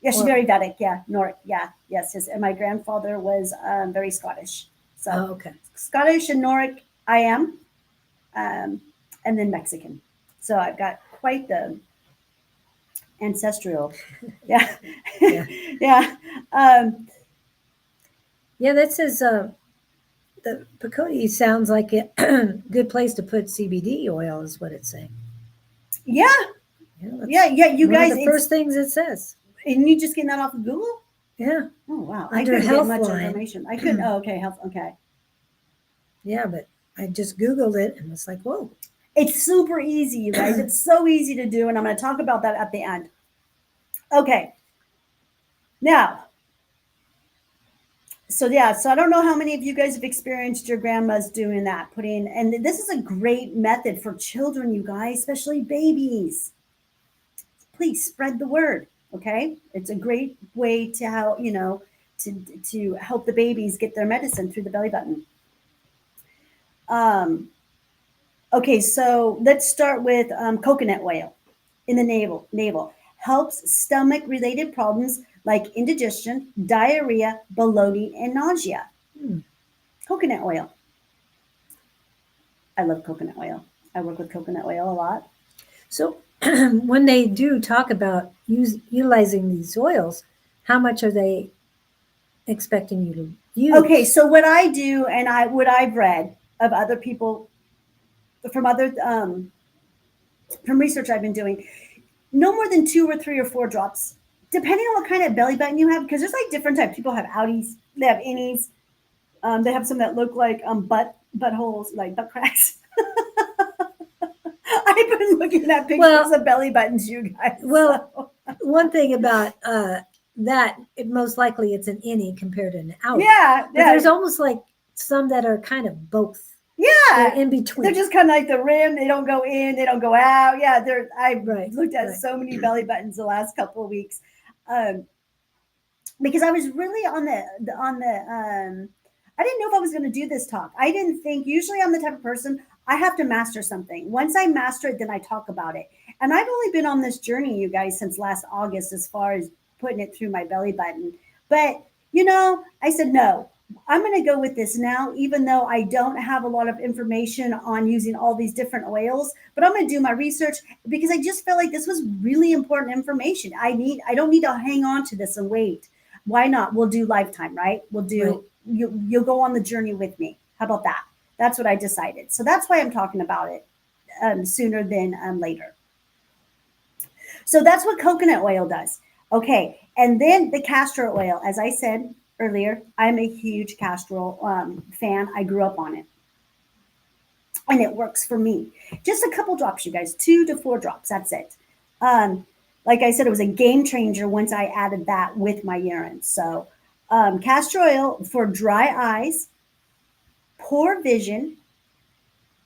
Yeah, she's very Vedic. Yeah, Nordic. Yeah, yes. And my grandfather was very Scottish. So okay. Scottish and Nordic, I am, and then Mexican. So I've got quite the ancestral. Yeah, Yeah. yeah. Yeah, that says the Pacoti sounds like a good place to put CBD oil, is what it's saying. Yeah, Yeah. You one guys. of the first things it says. And you just getting that off of Google? Yeah. Oh wow! Under I couldn't get much Healthline. information. I couldn't. Oh, okay, health. Okay. Yeah, but I just Googled it and it's like, whoa. It's super easy, you guys. It's so easy to do, and I'm going to talk about that at the end. Okay. Now, so I don't know how many of you guys have experienced your grandmas doing that, and this is a great method for children, you guys, especially babies. Please spread the word, okay? It's a great way to help, to help the babies get their medicine through the belly button. Okay, so let's start with coconut oil in the navel. Helps stomach-related problems like indigestion, diarrhea, bloating, and nausea. Coconut oil. I love coconut oil. I work with coconut oil a lot. So when they do talk about utilizing these oils, how much are they expecting you to use? Okay, so what I do, and what I've read of other people from from research I've been doing, no more than 2 or 3 or 4 drops, depending on what kind of belly button you have, because there's like different types. People have outies, they have innies, they have some that look like buttholes, like butt cracks. I've been looking at pictures of belly buttons, you guys. Well, one thing about that, most likely it's an innie compared to an outie. Yeah, but there's almost like some that are kind of both. Yeah, they're in between. They're just kind of like the rim. They don't go in, they don't go out. Yeah, I've looked at so many belly buttons the last couple of weeks, because I was really on the. I didn't know if I was going to do this talk. I didn't think. Usually, I'm the type of person I have to master something. Once I master it, then I talk about it. And I've only been on this journey, you guys, since last August, as far as putting it through my belly button. But I said no. I'm going to go with this now, even though I don't have a lot of information on using all these different oils, but I'm going to do my research because I just felt like this was really important information. I don't need to hang on to this and wait. Why not? We'll do lifetime, right? We'll do, Right. you'll go on the journey with me. How about that? That's what I decided. So that's why I'm talking about it sooner than later. So that's what coconut oil does. Okay. And then the castor oil, as I said earlier, I'm a huge castor oil fan. I grew up on it and it works for me. Just a couple drops, you guys, 2 to 4 drops. That's it. Like I said, it was a game changer once I added that with my urine. So, castor oil for dry eyes, poor vision,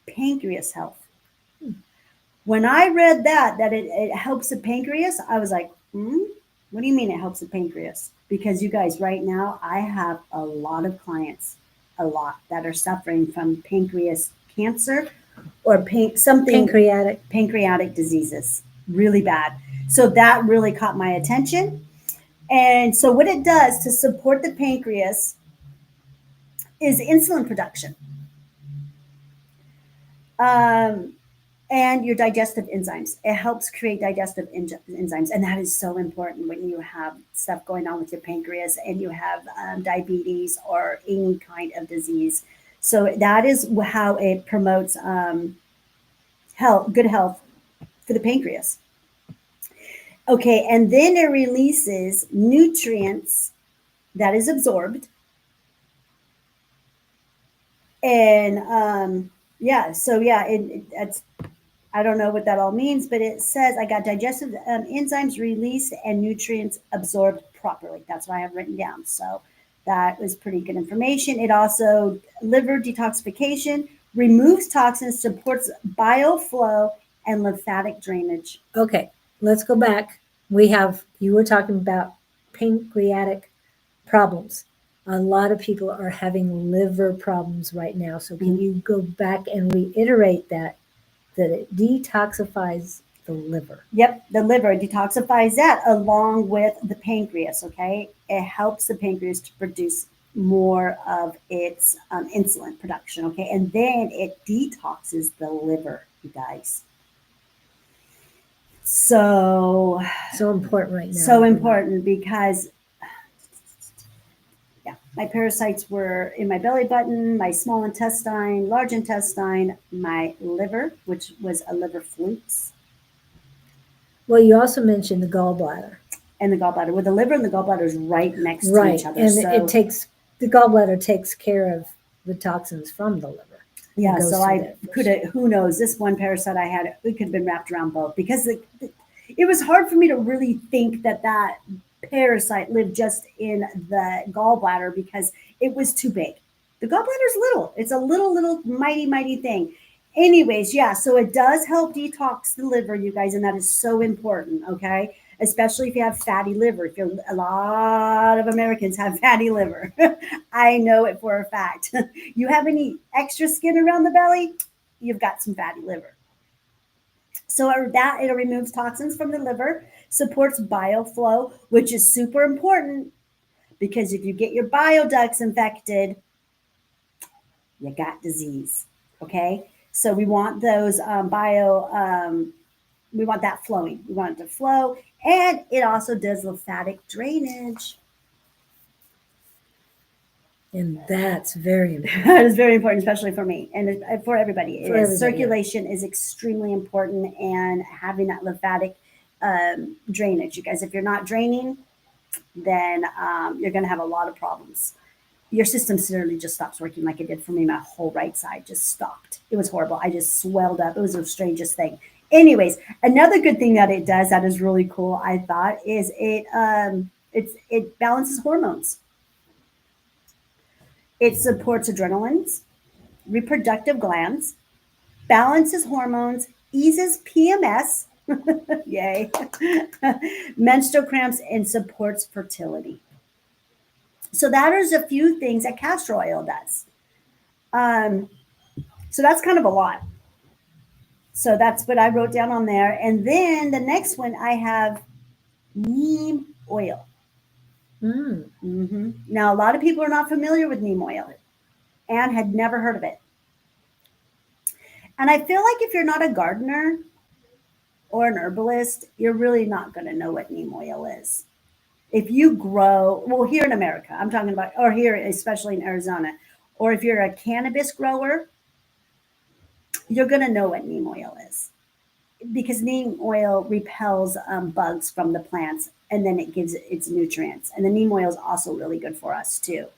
pancreas health. When I read that it helps the pancreas, I was like, what do you mean it helps the pancreas? Because you guys, right now, I have a lot of clients, a lot that are suffering from pancreas cancer or pancreatic diseases, really bad. So that really caught my attention. And so what it does to support the pancreas is insulin production. And your digestive enzymes. It helps create digestive enzymes. And that is so important when you have stuff going on with your pancreas and you have diabetes or any kind of disease. So that is how it promotes good health for the pancreas. Okay, and then it releases nutrients that is absorbed. And it's I don't know what that all means, but it says I got digestive enzymes released and nutrients absorbed properly. That's what I have written down. So that was pretty good information. It also liver detoxification, removes toxins, supports bile flow and lymphatic drainage. Okay, let's go back. You were talking about pancreatic problems. A lot of people are having liver problems right now. So can you go back and reiterate that it detoxifies the liver? Yep, the liver detoxifies that along with the pancreas, okay? It helps the pancreas to produce more of its insulin production, okay? And then it detoxes the liver, you guys. So important right now. So important because my parasites were in my belly button, my small intestine, large intestine, my liver, which was a liver flukes. Well, you also mentioned the gallbladder. And the gallbladder. Well, the liver and the gallbladder is right next to each other. And the gallbladder takes care of the toxins from the liver. Yeah, so I could have, who knows, this one parasite I had, it could have been wrapped around both because it was hard for me to really think that parasite lived just in the gallbladder because it was too big. The gallbladder's little. It's a little mighty thing. Anyways, yeah, so it does help detox the liver, you guys, and that is so important, okay? Especially if you have fatty liver. A lot of Americans have fatty liver. I know it for a fact. You have any extra skin around the belly, you've got some fatty liver. So it removes toxins from the liver, supports bile flow, which is super important because if you get your bile ducts infected, you got disease, okay? So we want those we want that flowing. We want it to flow. And it also does lymphatic drainage. And that's very important. That is very important, especially for me and for everybody. Circulation is extremely important and having that lymphatic drainage. You guys, if you're not draining, then you're going to have a lot of problems. Your system literally just stops working like it did for me. My whole right side just stopped. It was horrible. I just swelled up. It was the strangest thing. Anyways, another good thing that it does that is really cool, I thought, is it balances hormones. It supports adrenals, reproductive glands, balances hormones, eases PMS, yay, menstrual cramps, and supports fertility. So that is a few things that castor oil does. So that's kind of a lot. So that's what I wrote down on there. And then the next one I have neem oil. Now, a lot of people are not familiar with neem oil and had never heard of it. And I feel like if you're not a gardener or an herbalist, you're really not going to know what neem oil is. If you grow, well, here in America, I'm talking about, or here, especially in Arizona, or if you're a cannabis grower, you're going to know what neem oil is because neem oil repels bugs from the plants and then it gives it its nutrients. And the neem oil is also really good for us too.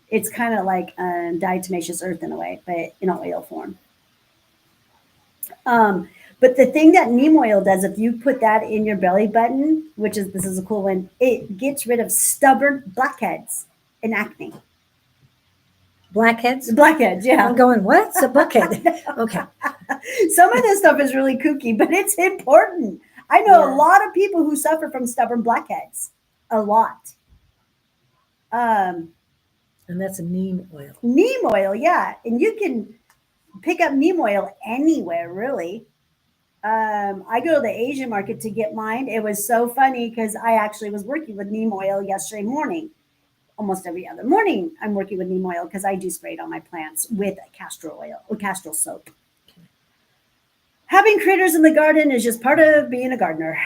It's kind of like diatomaceous earth in a way, but in an oil form. But the thing that neem oil does, if you put that in your belly button, this is a cool one, it gets rid of stubborn blackheads and acne. Blackheads? Blackheads, yeah. I'm going, what's a blackhead? Okay. Some of this stuff is really kooky, but it's important. I know a lot of people who suffer from stubborn blackheads. A lot. And that's a neem oil. Neem oil, yeah. And you can pick up neem oil anywhere, really. I go to the Asian market to get mine. It was so funny because I actually was working with neem oil yesterday morning. Almost every other morning, I'm working with neem oil because I do spray it on my plants with castor oil or castor soap. Having critters in the garden is just part of being a gardener.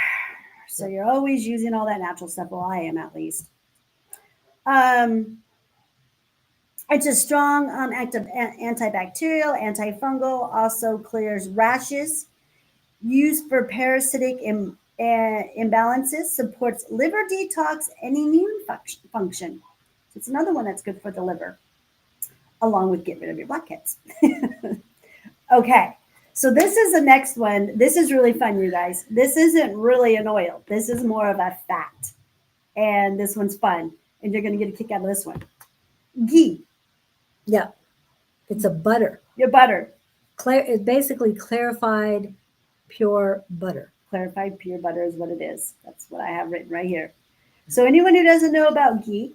So you're always using all that natural stuff. Well, I am at least. It's a strong active antibacterial, antifungal, also clears rashes. Used for parasitic imbalances, supports liver detox and immune function. So it's another one that's good for the liver, along with get rid of your blackheads. Okay, so this is the next one. This is really fun, you guys. This isn't really an oil. This is more of a fat. And this one's fun. And you're going to get a kick out of this one. Ghee. Yeah, it's a butter. Your butter. It's basically clarified pure butter. Clarified pure butter is what it is. That's what I have written right here. So anyone who doesn't know about ghee,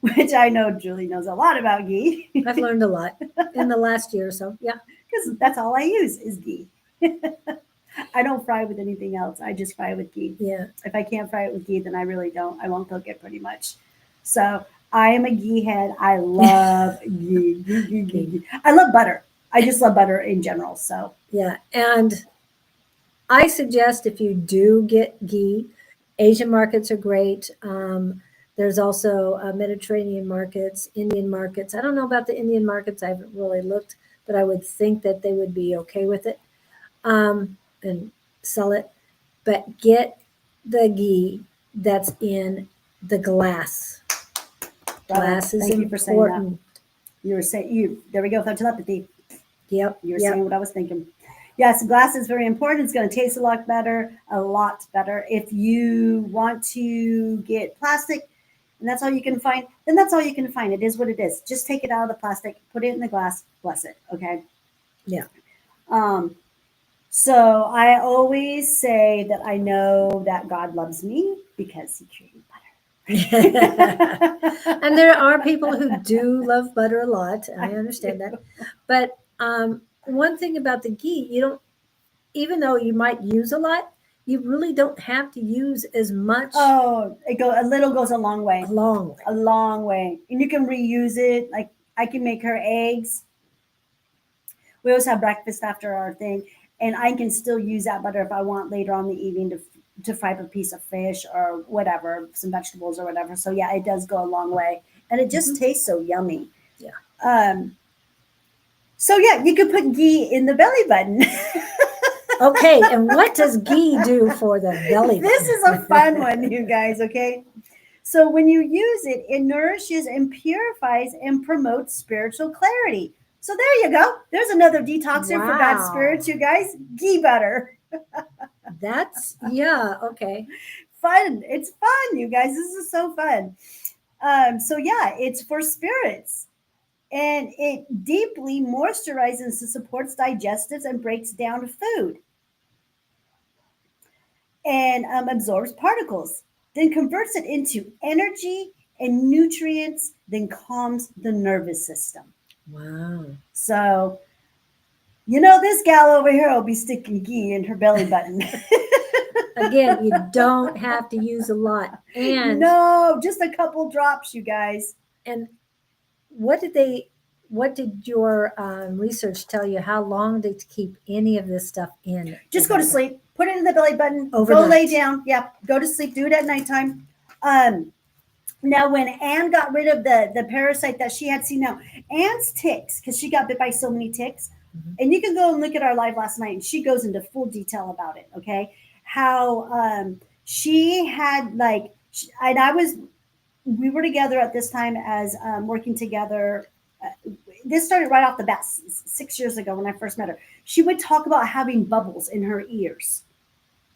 which I know Julie knows a lot about ghee. I've learned a lot in the last year or so. Yeah. Because that's all I use is ghee. I don't fry with anything else. I just fry with ghee. Yeah. If I can't fry it with ghee, then I really don't. I won't cook it pretty much. So I am a ghee head. I love ghee. I love butter. I just love butter in general. So yeah. And I suggest if you do get ghee, Asian markets are great. There's also Mediterranean markets, Indian markets. I don't know about the Indian markets. I haven't really looked, but I would think that they would be okay with it and sell it. But get the ghee that's in the glass. Glass is important. You were saying there we go with our telepathy. Yep. You were saying what I was thinking. Yes, glass is very important. It's going to taste a lot better. If you want to get plastic, and that's all you can find, then that's all you can find. It is what it is. Just take it out of the plastic, put it in the glass, bless it. Okay. Yeah. So I always say that I know that God loves me because he created butter. And there are people who do love butter a lot. I understand that. But one thing about the ghee, even though you might use a lot, you really don't have to use as much. Oh, a little goes a long way. A long way. And you can reuse it. Like I can make her eggs. We always have breakfast after our thing. And I can still use that butter if I want later on in the evening to fry up a piece of fish or whatever, some vegetables or whatever. So yeah, it does go a long way. And it just tastes so yummy. Yeah. So yeah, you could put ghee in the belly button. Okay, and what does ghee do for the belly button? This is a fun one, you guys, okay? So when you use it, it nourishes and purifies and promotes spiritual clarity. So there you go. There's another detoxer for God's spirits, you guys. Ghee butter. Okay. Fun. It's fun, you guys. This is so fun. So yeah, it's for spirits. And it deeply moisturizes and supports digestives and breaks down food. And absorbs particles. Then converts it into energy and nutrients. Then calms the nervous system. Wow. So, this gal over here will be sticking ghee in her belly button. Again, you don't have to use a lot. And no, just a couple drops, you guys. and what did your research tell you? How long to keep any of this stuff in? Just go to sleep. Put it in the belly button. Overnight. Go lay down. Yeah, go to sleep. Do it at nighttime. Now, when Anne got rid of the parasite that she had seen, now Anne's ticks, because she got bit by so many ticks, and you can go and look at our live last night, and she goes into full detail about it. Okay, how she had we were together at this time as working together. This started right off the bat 6 years ago when I first met her. She would talk about having bubbles in her ears.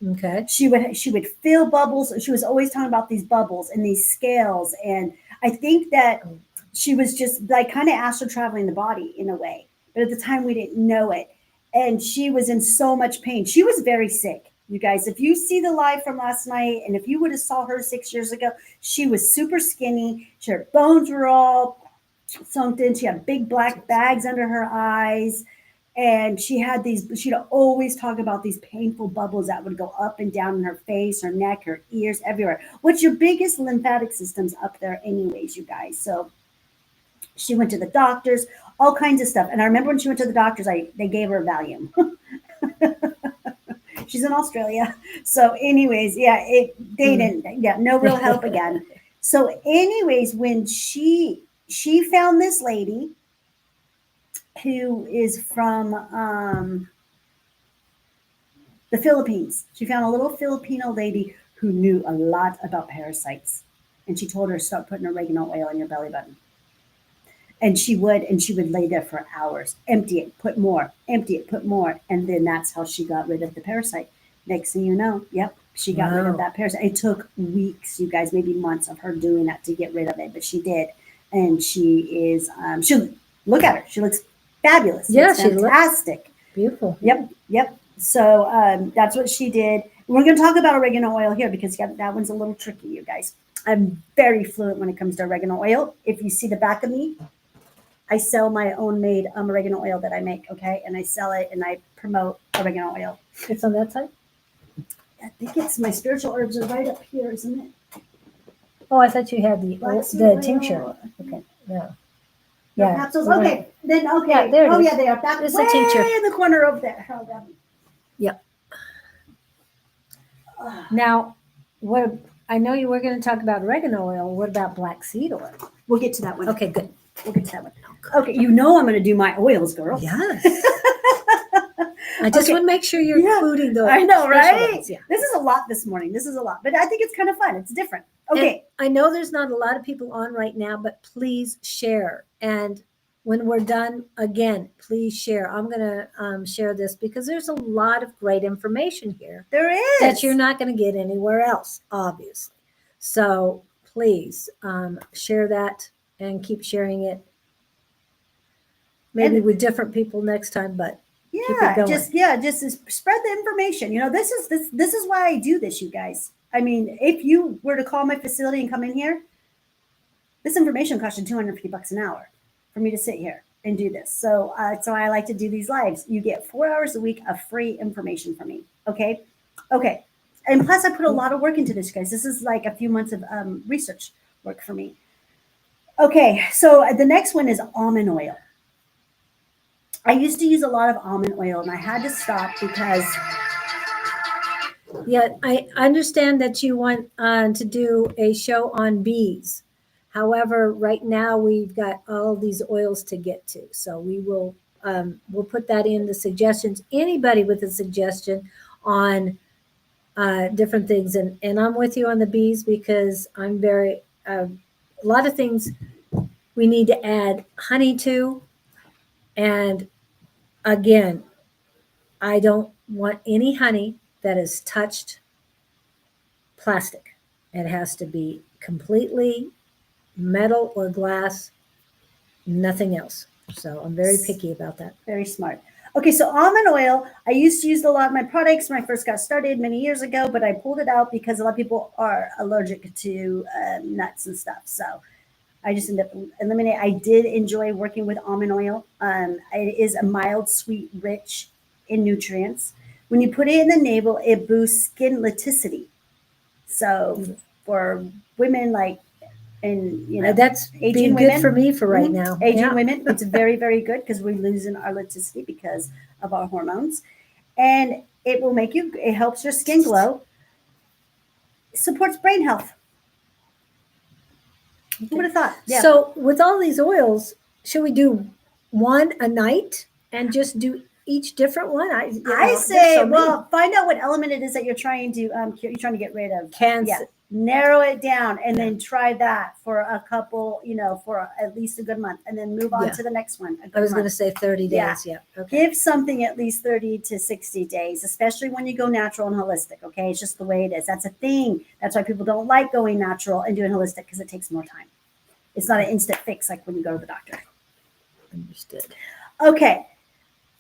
Okay. She would feel bubbles. She was always talking about these bubbles and these scales. And I think that she was just like kind of astral traveling the body in a way. But at the time we didn't know it. And she was in so much pain. She was very sick. You guys, if you see the live from last night, and if you would have saw her 6 years ago, she was super skinny. Her bones were all sunk in. She had big black bags under her eyes. And she'd always talk about these painful bubbles that would go up and down in her face, her neck, her ears, everywhere. What's your biggest lymphatic system's up there anyways, you guys. So she went to the doctors, all kinds of stuff. And I remember when she went to the doctors, they gave her Valium. She's in Australia. So anyways, no real help again. So anyways, when she found this lady who is from the Philippines. She found a little Filipino lady who knew a lot about parasites. And she told her, start putting oregano oil in your belly button. And she would lay there for hours, empty it, put more, empty it, put more. And then that's how she got rid of the parasite. Next thing you know, she got rid of that parasite. It took weeks, you guys, maybe months of her doing that to get rid of it, but she did. And she is, look at her. She looks fabulous. Yeah, she looks fantastic. Beautiful. Yep. So that's what she did. We're going to talk about oregano oil here because that one's a little tricky, you guys. I'm very fluent when it comes to oregano oil. If you see the back of me, I sell my own made oregano oil that I make, okay? And I sell it and I promote oregano oil. It's on that side? I think it's my spiritual herbs are right up here, isn't it? Oh, I thought you had the tincture. Okay, yeah. Yeah. Capsules. Okay. Then Yeah, there it is. Yeah, they are. That is the tincture in the corner over there. Yep. Now, I know you were going to talk about oregano oil. What about black seed oil? We'll get to that one. Okay, good. We'll get to that one. Okay, I'm going to do my oils, girl. Yes. I just want to make sure you're including those. I know, right? Ones, yeah. This is a lot this morning. This is a lot, but I think it's kind of fun. It's different. Okay. And I know there's not a lot of people on right now, but please share. And when we're done, again, please share. I'm going to share this because there's a lot of great information here. There is. That you're not going to get anywhere else, obviously. So please share that and keep sharing it. Maybe with different people next time, but keep it going. Just spread the information. You know, this is why I do this, you guys. I mean, if you were to call my facility and come in here, this information costs you $250 an hour for me to sit here and do this. So I like to do these lives. You get 4 hours a week of free information from me. Okay. And plus I put a lot of work into this, guys. This is like a few months of research work for me. Okay. So the next one is almond oil. I used to use a lot of almond oil and I had to stop because. Yeah, I understand that you want to do a show on bees. However, right now we've got all these oils to get to. So we will we'll put that in the suggestions. Anybody with a suggestion on different things. And I'm with you on the bees because I'm very, a lot of things we need to add honey to. And again, I don't want any honey that is touched plastic. It has to be completely metal or glass, nothing else. So I'm very picky about that. Very smart. Okay, so almond oil, I used to use a lot of my products when I first got started many years ago, but I pulled it out because a lot of people are allergic to nuts and stuff. So I just ended up eliminating. I did enjoy working with almond oil. It is a mild, sweet, rich in nutrients. When you put it in the navel, it boosts skin elasticity. So for women like, and that's aging being women, good for me for right now. aging Yeah. women, it's very, very good because we're losing our elasticity because of our hormones. And it will make you, it helps your skin glow, supports brain health. Who would have thought? Yeah. So with all these oils, should we do one a night and just do each different one? I say, well, find out what element it is that you're trying to you're trying to get rid of. Cancer. Yeah. Narrow it down and then try that for a couple, for at least a good month, and then move on to the next one. I was going to say 30 days. Yeah. Okay. Give something at least 30 to 60 days, especially when you go natural and holistic. Okay. It's just the way it is. That's a thing. That's why people don't like going natural and doing holistic, because it takes more time. It's not an instant fix like when you go to the doctor. Understood. Okay.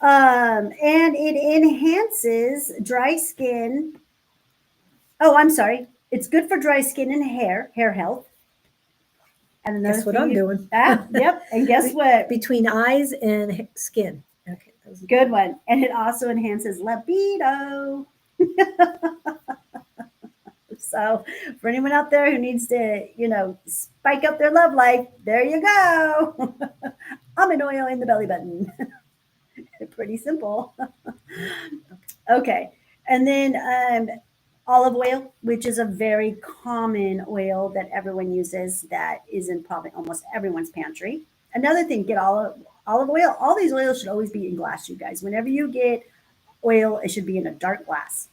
And it enhances dry skin. Oh, I'm sorry. It's good for dry skin and hair health. And another Guess what I'm doing. Yep. And guess what? Between eyes and skin. Okay. Good one. And it also enhances libido. So for anyone out there who needs to, spike up their love life, there you go. Almond oil in the belly button. Pretty simple. Okay. And then olive oil, which is a very common oil that everyone uses, that is in probably almost everyone's pantry. Another thing, get olive oil. All these oils should always be in glass, you guys. Whenever you get oil, it should be in a dark glass.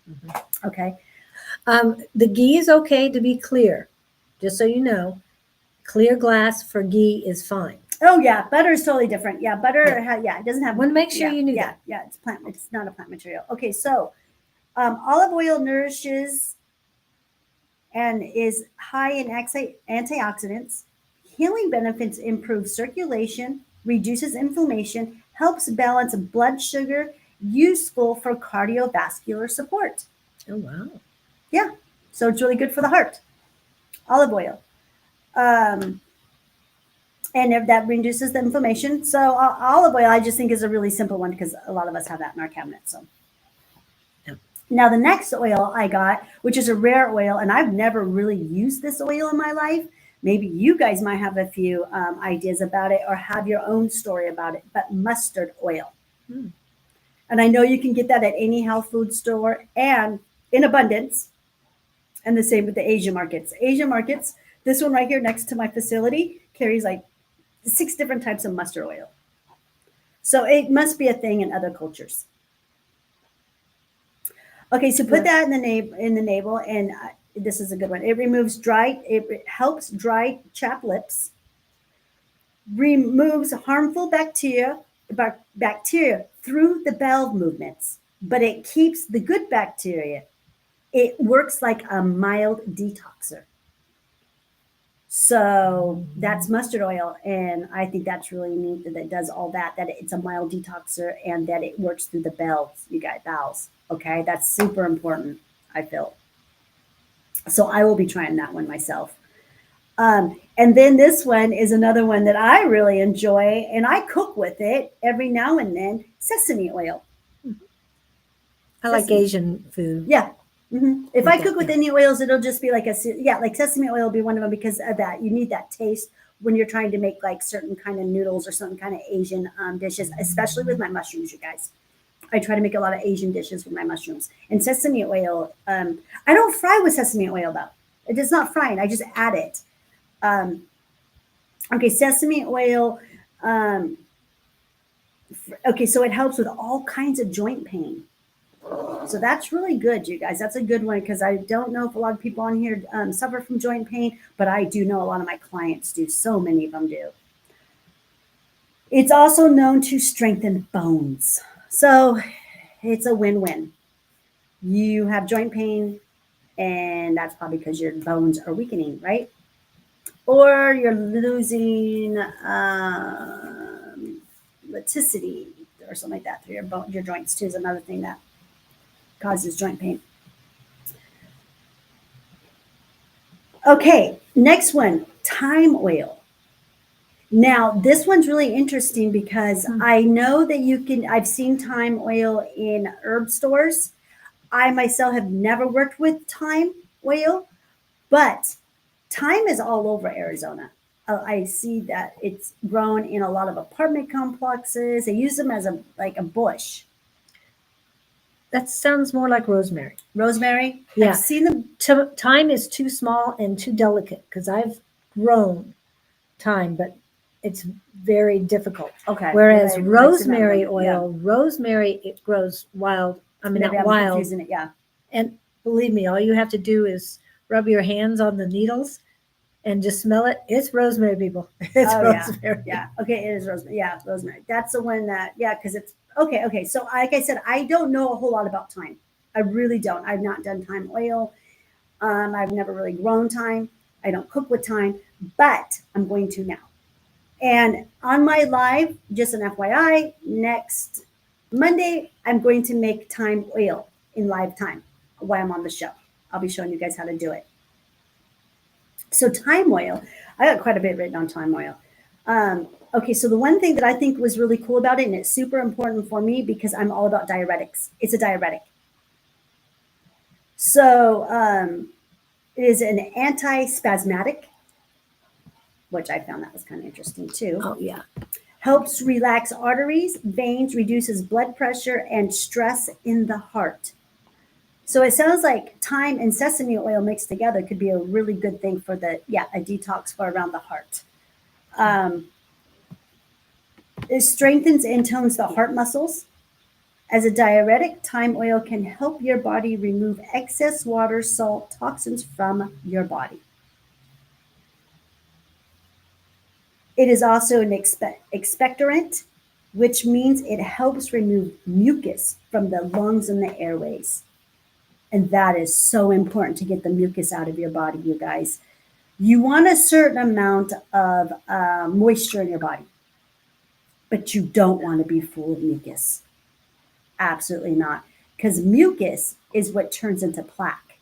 Mm-hmm. Okay. The ghee is okay to be clear. Just so you know, clear glass for ghee is fine. Oh yeah, butter is totally different. Yeah, butter. It doesn't have. Want to make sure you knew that. Yeah, it's plant. It's not a plant material. Okay, so olive oil nourishes and is high in antioxidants. Healing benefits improve circulation, reduces inflammation, helps balance blood sugar. Useful for cardiovascular support. Oh wow. Yeah, so it's really good for the heart. Olive oil. And if that reduces the inflammation. So olive oil, I just think, is a really simple one because a lot of us have that in our cabinet. So now the next oil I got, which is a rare oil, and I've never really used this oil in my life. Maybe you guys might have a few ideas about it or have your own story about it, but mustard oil. And I know you can get that at any health food store and in abundance. And the same with the Asian markets. Asian markets, this one right here next to my facility carries like 6 different types of mustard oil. So it must be a thing in other cultures. Okay, so put that in the navel, and this is a good one. It helps dry chapped lips, removes harmful bacteria through the bowel movements, but it keeps the good bacteria. It works like a mild detoxer. So that's mustard oil. And I think that's really neat that it does all that it's a mild detoxer and that it works through the bowels. Okay. That's super important, I feel. So I will be trying that one myself. And then this one is another one that I really enjoy, and I cook with it every now and then, sesame oil. I like Asian food. Yeah. Mm-hmm. If I cook with any oils, it'll just be like like sesame oil will be one of them because of that. You need that taste when you're trying to make like certain kind of noodles or certain kind of Asian dishes, especially with my mushrooms, you guys. I try to make a lot of Asian dishes with my mushrooms. And sesame oil, I don't fry with sesame oil though. It is not frying. I just add it. Okay, sesame oil. Okay, so it helps with all kinds of joint pain. So that's really good, you guys. That's a good one because I don't know if a lot of people on here suffer from joint pain, but I do know a lot of my clients do. So many of them do. It's also known to strengthen bones. So it's a win-win. You have joint pain, and that's probably because your bones are weakening, right? Or you're losing elasticity or something like that through your joints too is another thing that causes joint pain. Okay, next one, thyme oil. Now, this one's really interesting because I know that I've seen thyme oil in herb stores. I myself have never worked with thyme oil, but thyme is all over Arizona. I see that it's grown in a lot of apartment complexes. They use them as like a bush. That sounds more like rosemary. Rosemary? Yeah. I've seen them. Thyme is too small and too delicate because I've grown thyme, but it's very difficult. Okay. Whereas I've rosemary seen that one, oil, rosemary, it grows wild. I mean, Maybe not I'm wild. confusing it. Yeah. And believe me, all you have to do is rub your hands on the needles and just smell it. It's rosemary, people. It's rosemary. Yeah. Okay. It is rosemary. Yeah. Rosemary. That's the one that, yeah, because it's okay. Okay. So, like I said, I don't know a whole lot about thyme. I really don't. I've not done thyme oil. I've never really grown thyme. I don't cook with thyme, but I'm going to now. And on my live, just an FYI, next Monday, I'm going to make thyme oil in live time while I'm on the show. I'll be showing you guys how to do it. So thyme oil, I got quite a bit written on thyme oil. Okay, so the one thing that I think was really cool about it, and it's super important for me because I'm all about diuretics. It's a diuretic. So it is an anti-spasmodic, which I found that was kind of interesting too. Oh, yeah. Helps relax arteries, veins, reduces blood pressure, and stress in the heart. So it sounds like thyme and sesame oil mixed together could be a really good thing for a detox for around the heart. It strengthens and tones the heart muscles. As a diuretic, thyme oil can help your body remove excess water, salt, toxins from your body. It is also an expectorant, which means it helps remove mucus from the lungs and the airways. And that is so important to get the mucus out of your body, you guys. You want a certain amount of moisture in your body, but you don't want to be full of mucus. Absolutely not. Because mucus is what turns into plaque,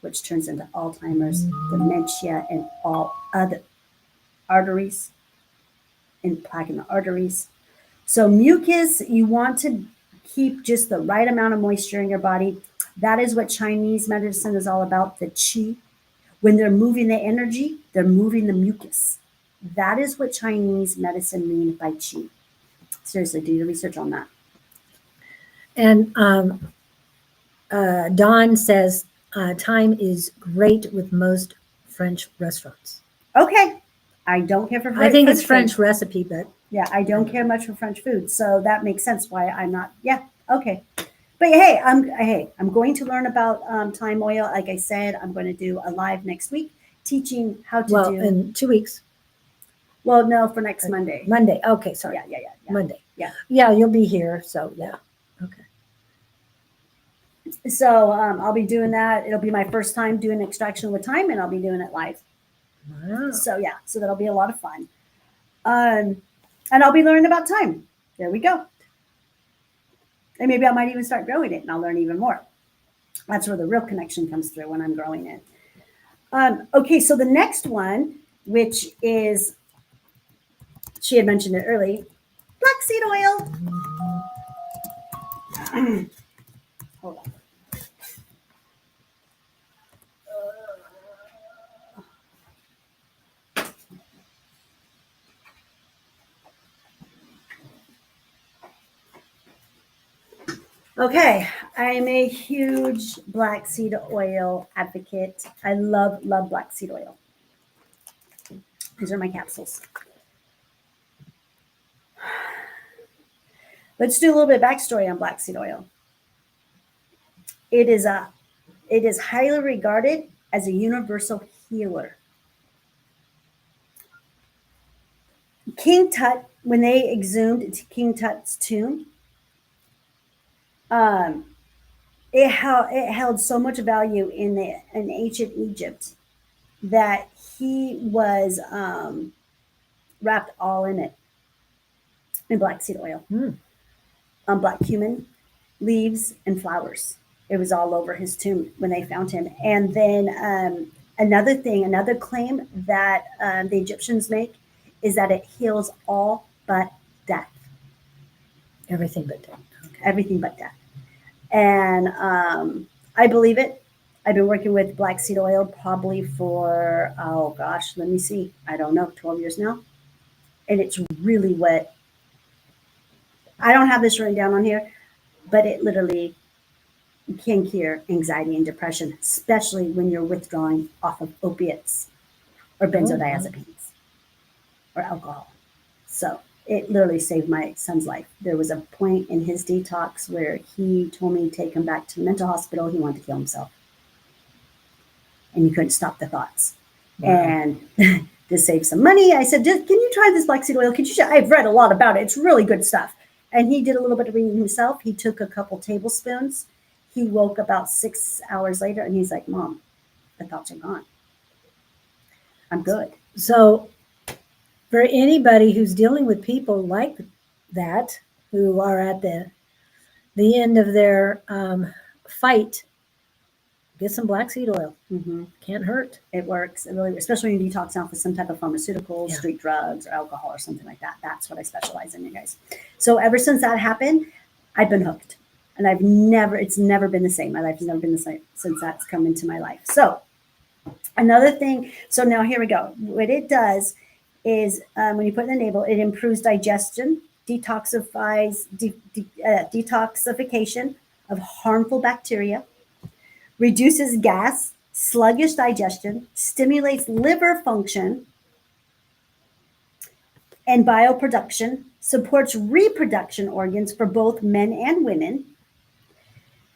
which turns into Alzheimer's, dementia, and all other arteries, and plaque in the arteries. So mucus, you want to keep just the right amount of moisture in your body. That is what Chinese medicine is all about, the qi. When they're moving the energy, they're moving the mucus. That is what Chinese medicine means by qi. Seriously, do your research on that. And Don says thyme is great with most French restaurants. Okay. I don't care for French. I think it's French recipe, but yeah, I don't care much for French food, so that makes sense why I'm not. Yeah, okay. But hey, I'm going to learn about thyme oil. Like I said, I'm going to do a live next week teaching how to do. In 2 weeks. Well, no, for next Monday. Monday. Okay, sorry. Yeah. Monday. Yeah. Yeah, you'll be here. So yeah. Okay. So I'll be doing that. It'll be my first time doing extraction with thyme, and I'll be doing it live. Wow. So yeah, so that'll be a lot of fun. And I'll be learning about thyme. There we go. And maybe I might even start growing it and I'll learn even more. That's where the real connection comes through when I'm growing it. Okay, so the next one, which is, she had mentioned it early, black seed oil. Hold on. Okay, I'm a huge black seed oil advocate. I love black seed oil. These are my capsules. Let's do a little bit of backstory on black seed oil. It is highly regarded as a universal healer. King Tut, when they exhumed into King Tut's tomb, it held so much value in ancient Egypt that he was wrapped all in it, in black seed oil, black cumin, leaves, and flowers. It was all over his tomb when they found him. And then another claim that the Egyptians make is that it heals all but death. Everything but death. Okay. Everything but death. And I believe it. I've been working with black seed oil probably for, oh gosh, let me see. I don't know, 12 years now. And it's really what, I don't have this written down on here, but it literally can cure anxiety and depression, especially when you're withdrawing off of opiates or benzodiazepines or alcohol. So it literally saved my son's life. There was a point in his detox where he told me to take him back to the mental hospital. He wanted to kill himself. And he couldn't stop the thoughts. Wow. And to save some money, I said, can you try this black seed oil? I've read a lot about it. It's really good stuff. And he did a little bit of reading himself. He took a couple tablespoons. He woke about 6 hours later and he's like, Mom, the thoughts are gone. I'm good. So for anybody who's dealing with people like that, who are at the end of their fight, get some black seed oil. Mm-hmm. Can't hurt. It works. It really, especially when you detox out with some type of pharmaceuticals, street drugs, or alcohol, or something like that. That's what I specialize in, you guys. So ever since that happened, I've been hooked. And it's never been the same. My life has never been the same since that's come into my life. So another thing, so now here we go. What it does is when you put it in the navel, it improves digestion, detoxification of harmful bacteria, reduces gas, sluggish digestion, stimulates liver function and bioproduction, supports reproduction organs for both men and women,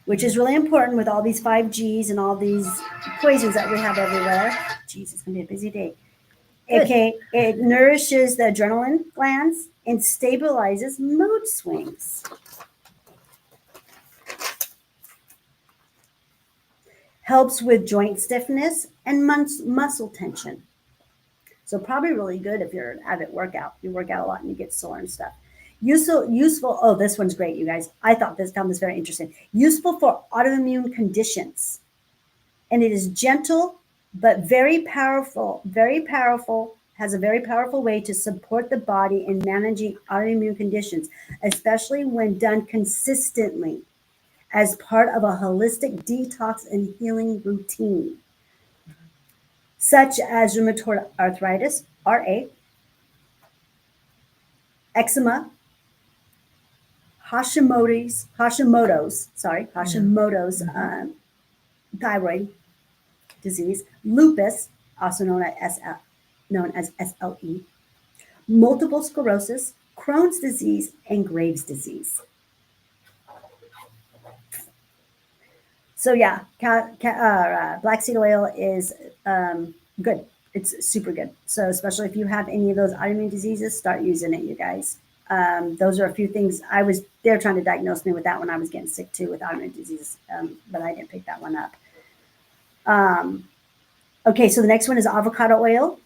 which is really important with all these 5Gs and all these poisons that we have everywhere. Jeez, it's going to be a busy day. Okay, it nourishes the adrenaline glands and stabilizes mood swings. Helps with joint stiffness and muscle tension. So probably really good if you're an avid workout. You work out a lot and you get sore and stuff. Useful. Oh, this one's great, you guys. I found this very interesting. Useful for autoimmune conditions. And it is gentle, but very powerful, has a very powerful way to support the body in managing autoimmune conditions, especially when done consistently as part of a holistic detox and healing routine, such as rheumatoid arthritis, RA, eczema, Hashimoto's, thyroid disease, lupus, also known as SLE, multiple sclerosis, Crohn's disease, and Graves' disease. So yeah, black seed oil is good. It's super good. So especially if you have any of those autoimmune diseases, start using it, you guys. Those are a few things. They're trying to diagnose me with that when I was getting sick too with autoimmune diseases, but I didn't pick that one up. Okay, so the next one is avocado oil.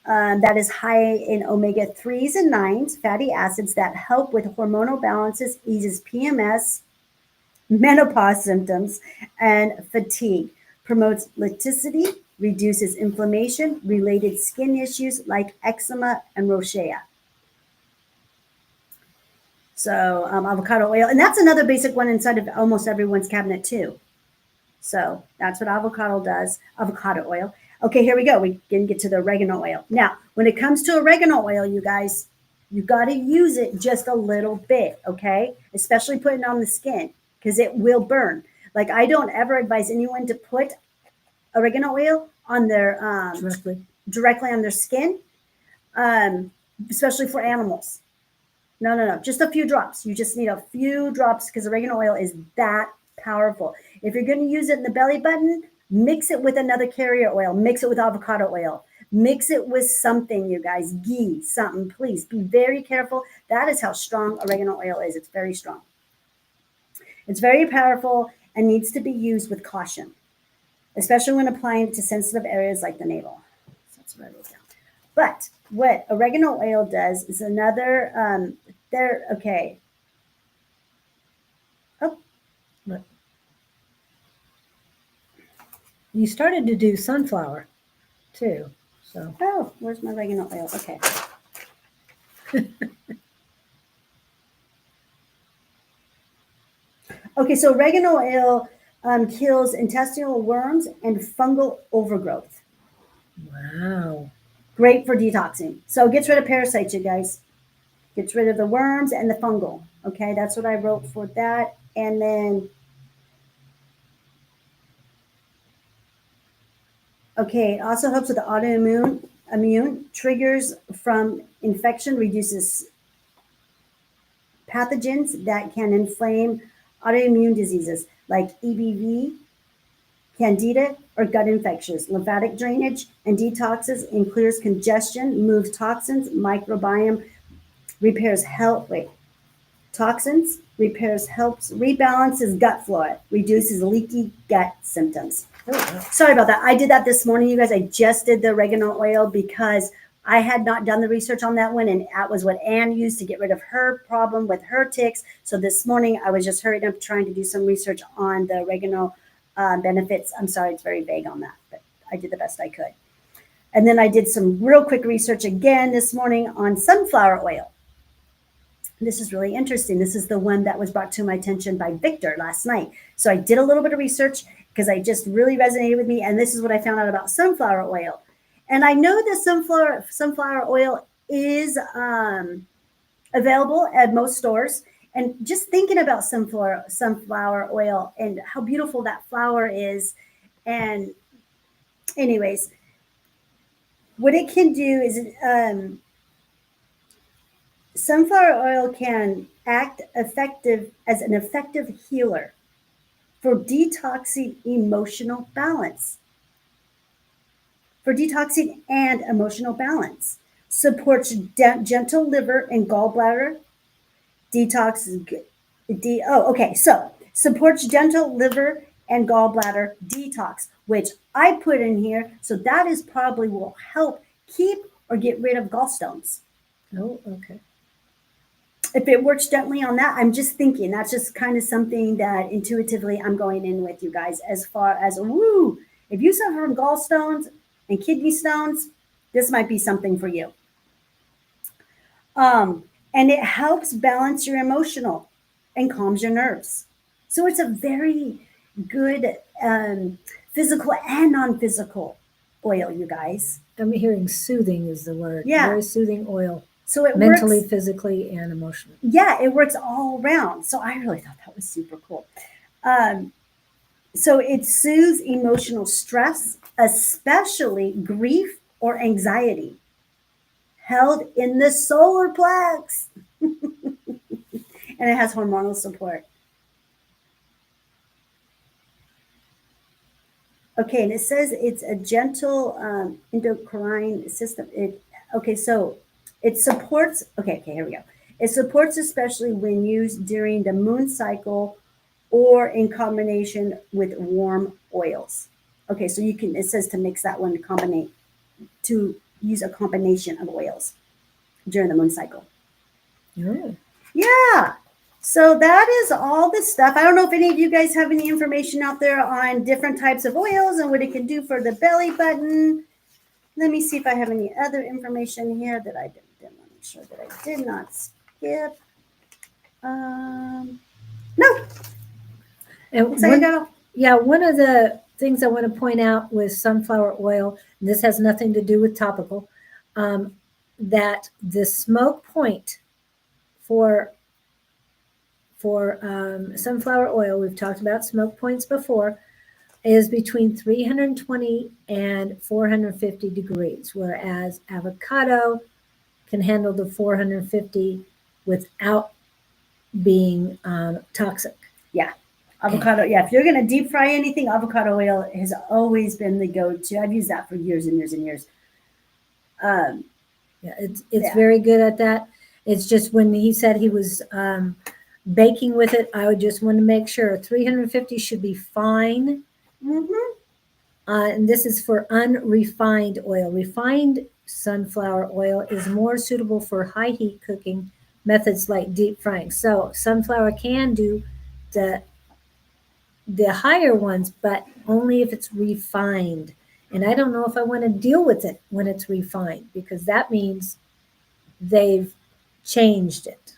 That is high in omega-3s and 9s, fatty acids that help with hormonal balances, eases PMS, menopause symptoms, and fatigue, promotes elasticity, reduces inflammation, related skin issues like eczema and rosacea. So avocado oil, and that's another basic one inside of almost everyone's cabinet too. So that's what avocado does, avocado oil. Okay, here we go. We can get to the oregano oil. Now, when it comes to oregano oil, you guys, you got to use it just a little bit, okay? Especially putting it on the skin because it will burn. Like I don't ever advise anyone to put oregano oil on their directly on their skin, especially for animals. No, just a few drops. You just need a few drops because oregano oil is that powerful. If you're going to use it in the belly button, mix it with another carrier oil. Mix it with avocado oil. Mix it with something, you guys. Ghee, something. Please be very careful. That is how strong oregano oil is. It's very strong. It's very powerful and needs to be used with caution, especially when applying it to sensitive areas like the navel. So that's what I wrote down. But what oregano oil does is another, okay. Oh, look. You started to do sunflower too. So. Oh, where's my oregano oil? Okay. Okay, so oregano oil kills intestinal worms and fungal overgrowth. Wow. Great for detoxing. So it gets rid of parasites, you guys. Gets rid of the worms and the fungal. Okay, that's what I wrote for that. And then, okay, it also helps with the immune triggers from infection, reduces pathogens that can inflame autoimmune diseases like EBV, candida, or gut infections, lymphatic drainage and detoxes, and clears congestion, moves toxins, microbiome, repairs health. Wait, toxins, repairs, helps, rebalances gut flora, reduces leaky gut symptoms. Sorry about that. I did that this morning, you guys. I just did the oregano oil because I had not done the research on that one, and that was what Anne used to get rid of her problem with her ticks. So this morning, I was just hurrying up trying to do some research on the oregano benefits. I'm sorry, it's very vague on that, but I did the best I could. And then I did some real quick research again this morning on sunflower oil. This is really interesting. This is the one that was brought to my attention by Victor last night. So I did a little bit of research because I just really resonated with me. And this is what I found out about sunflower oil. And I know that sunflower oil is available at most stores. And just thinking about sunflower oil and how beautiful that flower is. And anyways, what it can do is sunflower oil can act effective as an effective healer for detoxing emotional balance. For detoxing and emotional balance. Supports gentle liver and gallbladder. So supports gentle liver and gallbladder detox, which I put in here. So that is probably will help keep or get rid of gallstones. Oh, okay. If it works gently on that, I'm just thinking that's just kind of something that intuitively I'm going in with you guys as far as, if you suffer from gallstones and kidney stones, this might be something for you. And it helps balance your emotional and calms your nerves. So it's a very good physical and non-physical oil, you guys. I'm hearing soothing is the word. Yeah. Very soothing oil. So it mentally, works, physically, and emotionally. Yeah, it works all around. So I really thought that was super cool. So it soothes emotional stress, especially grief or anxiety, held in the solar plex. And it has hormonal support. Okay, and it says it's a gentle endocrine system. So it supports, okay, here we go. It supports especially when used during the moon cycle or in combination with warm oils. Okay, so it says to mix that one to use a combination of oils during the moon cycle. Oh. Yeah. So that is all the stuff. I don't know if any of you guys have any information out there on different types of oils and what it can do for the belly button. Let me see if I have any other information here that I didn't want to make sure that I did not skip. No. And one of the things I want to point out with sunflower oil, and this has nothing to do with topical, that the smoke point for sunflower oil, we've talked about smoke points before, is between 320 and 450 degrees, whereas avocado can handle the 450 without being toxic. Yeah. Avocado, yeah. If you're going to deep fry anything, avocado oil has always been the go-to. I've used that for years and years and years. It's very good at that. It's just when he said he was baking with it, I would just want to make sure 350 should be fine. Mm-hmm. And this is for unrefined oil. Refined sunflower oil is more suitable for high heat cooking methods like deep frying. So sunflower can do the higher ones, but only if it's refined. And I don't know if I want to deal with it when it's refined, because that means they've changed it.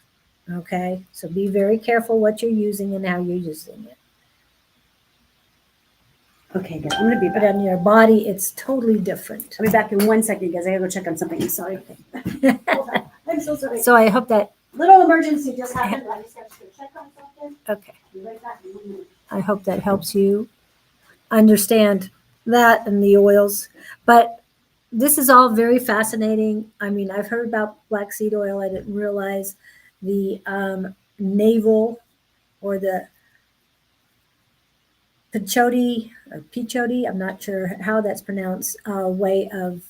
Okay, so be very careful what you're using and how you're using it. Okay, good. I'm gonna be But back. on your body, it's totally different. I'll be back in 1 second, guys. I gotta go check on something. I'm sorry. I'm so sorry. So I hope that, Little emergency just happened. I just got to go check on something. okay, Be right back in 1 minute. I hope that helps you understand that and the oils. But this is all very fascinating. I mean, I've heard about black seed oil. I didn't realize the navel or the pechote, I'm not sure how that's pronounced, way of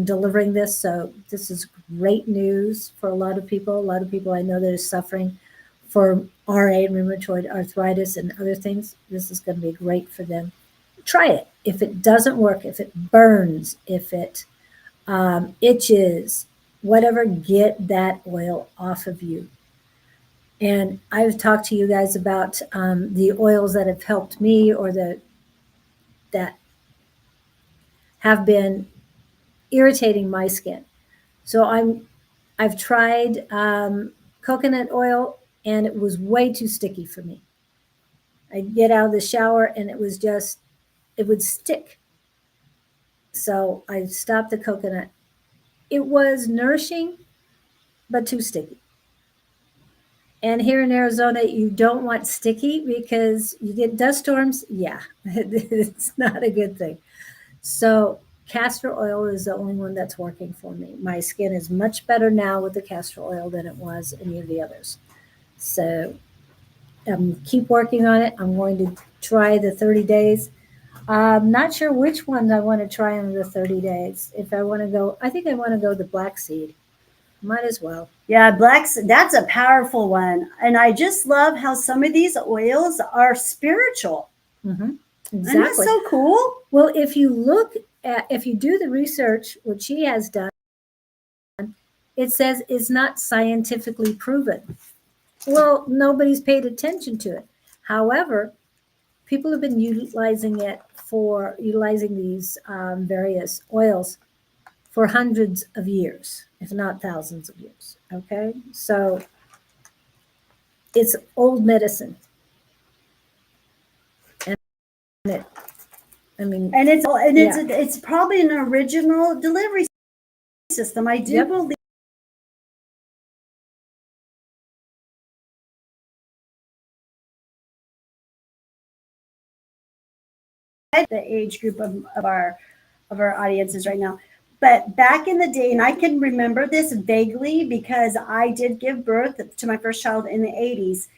delivering this. So this is great news for a lot of people. A lot of people I know that are suffering for RA, rheumatoid arthritis, and other things. This is going to be great for them. Try it. If it doesn't work, if it burns, if it itches, whatever, get that oil off of you. And I've talked to you guys about the oils that have helped me, or that have been irritating my skin. So I've tried coconut oil, and it was way too sticky for me. I'd get out of the shower and it would stick. So I stopped the coconut. It was nourishing, but too sticky. And here in Arizona, you don't want sticky because you get dust storms. Yeah, it's not a good thing. So castor oil is the only one that's working for me. My skin is much better now with the castor oil than it was any of the others. So keep working on it. I'm going to try the 30 days. I'm not sure which ones I want to try in the 30 days. If I want to go, I think I want to go the black seed. Might as well. Yeah, that's a powerful one. And I just love how some of these oils are spiritual. Mm-hmm. Isn't that Exactly. so cool? Well, if you do the research, what she has done, it says it's not scientifically proven. Well, nobody's paid attention to it. However, people have been utilizing these various oils for hundreds of years, if not thousands of years. Okay, so it's old medicine, and it's probably an original delivery system. I do believe the age group of our audiences right now. But back in the day, and I can remember this vaguely because I did give birth to my first child in the 80s.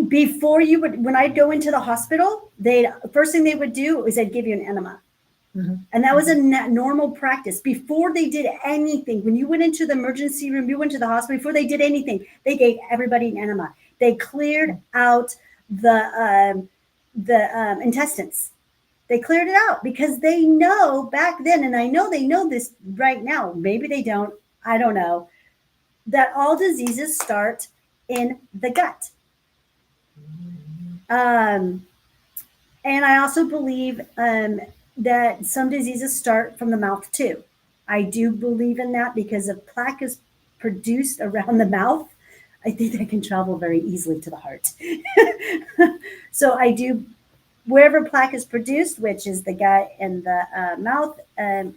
Before when I'd go into the hospital, first thing they would do is they'd give you an enema. Mm-hmm. And that was a normal practice. Before they did anything, when you went into the emergency room, you went to the hospital, before they did anything, they gave everybody an enema. They cleared out the intestines. They cleared it out because they know back then, and I know they know this right now, maybe they don't, I don't know, that all diseases start in the gut. And I also believe that some diseases start from the mouth too. I do believe in that because if plaque is produced around the mouth, I think that can travel very easily to the heart. So I do, wherever plaque is produced, which is the gut and the mouth,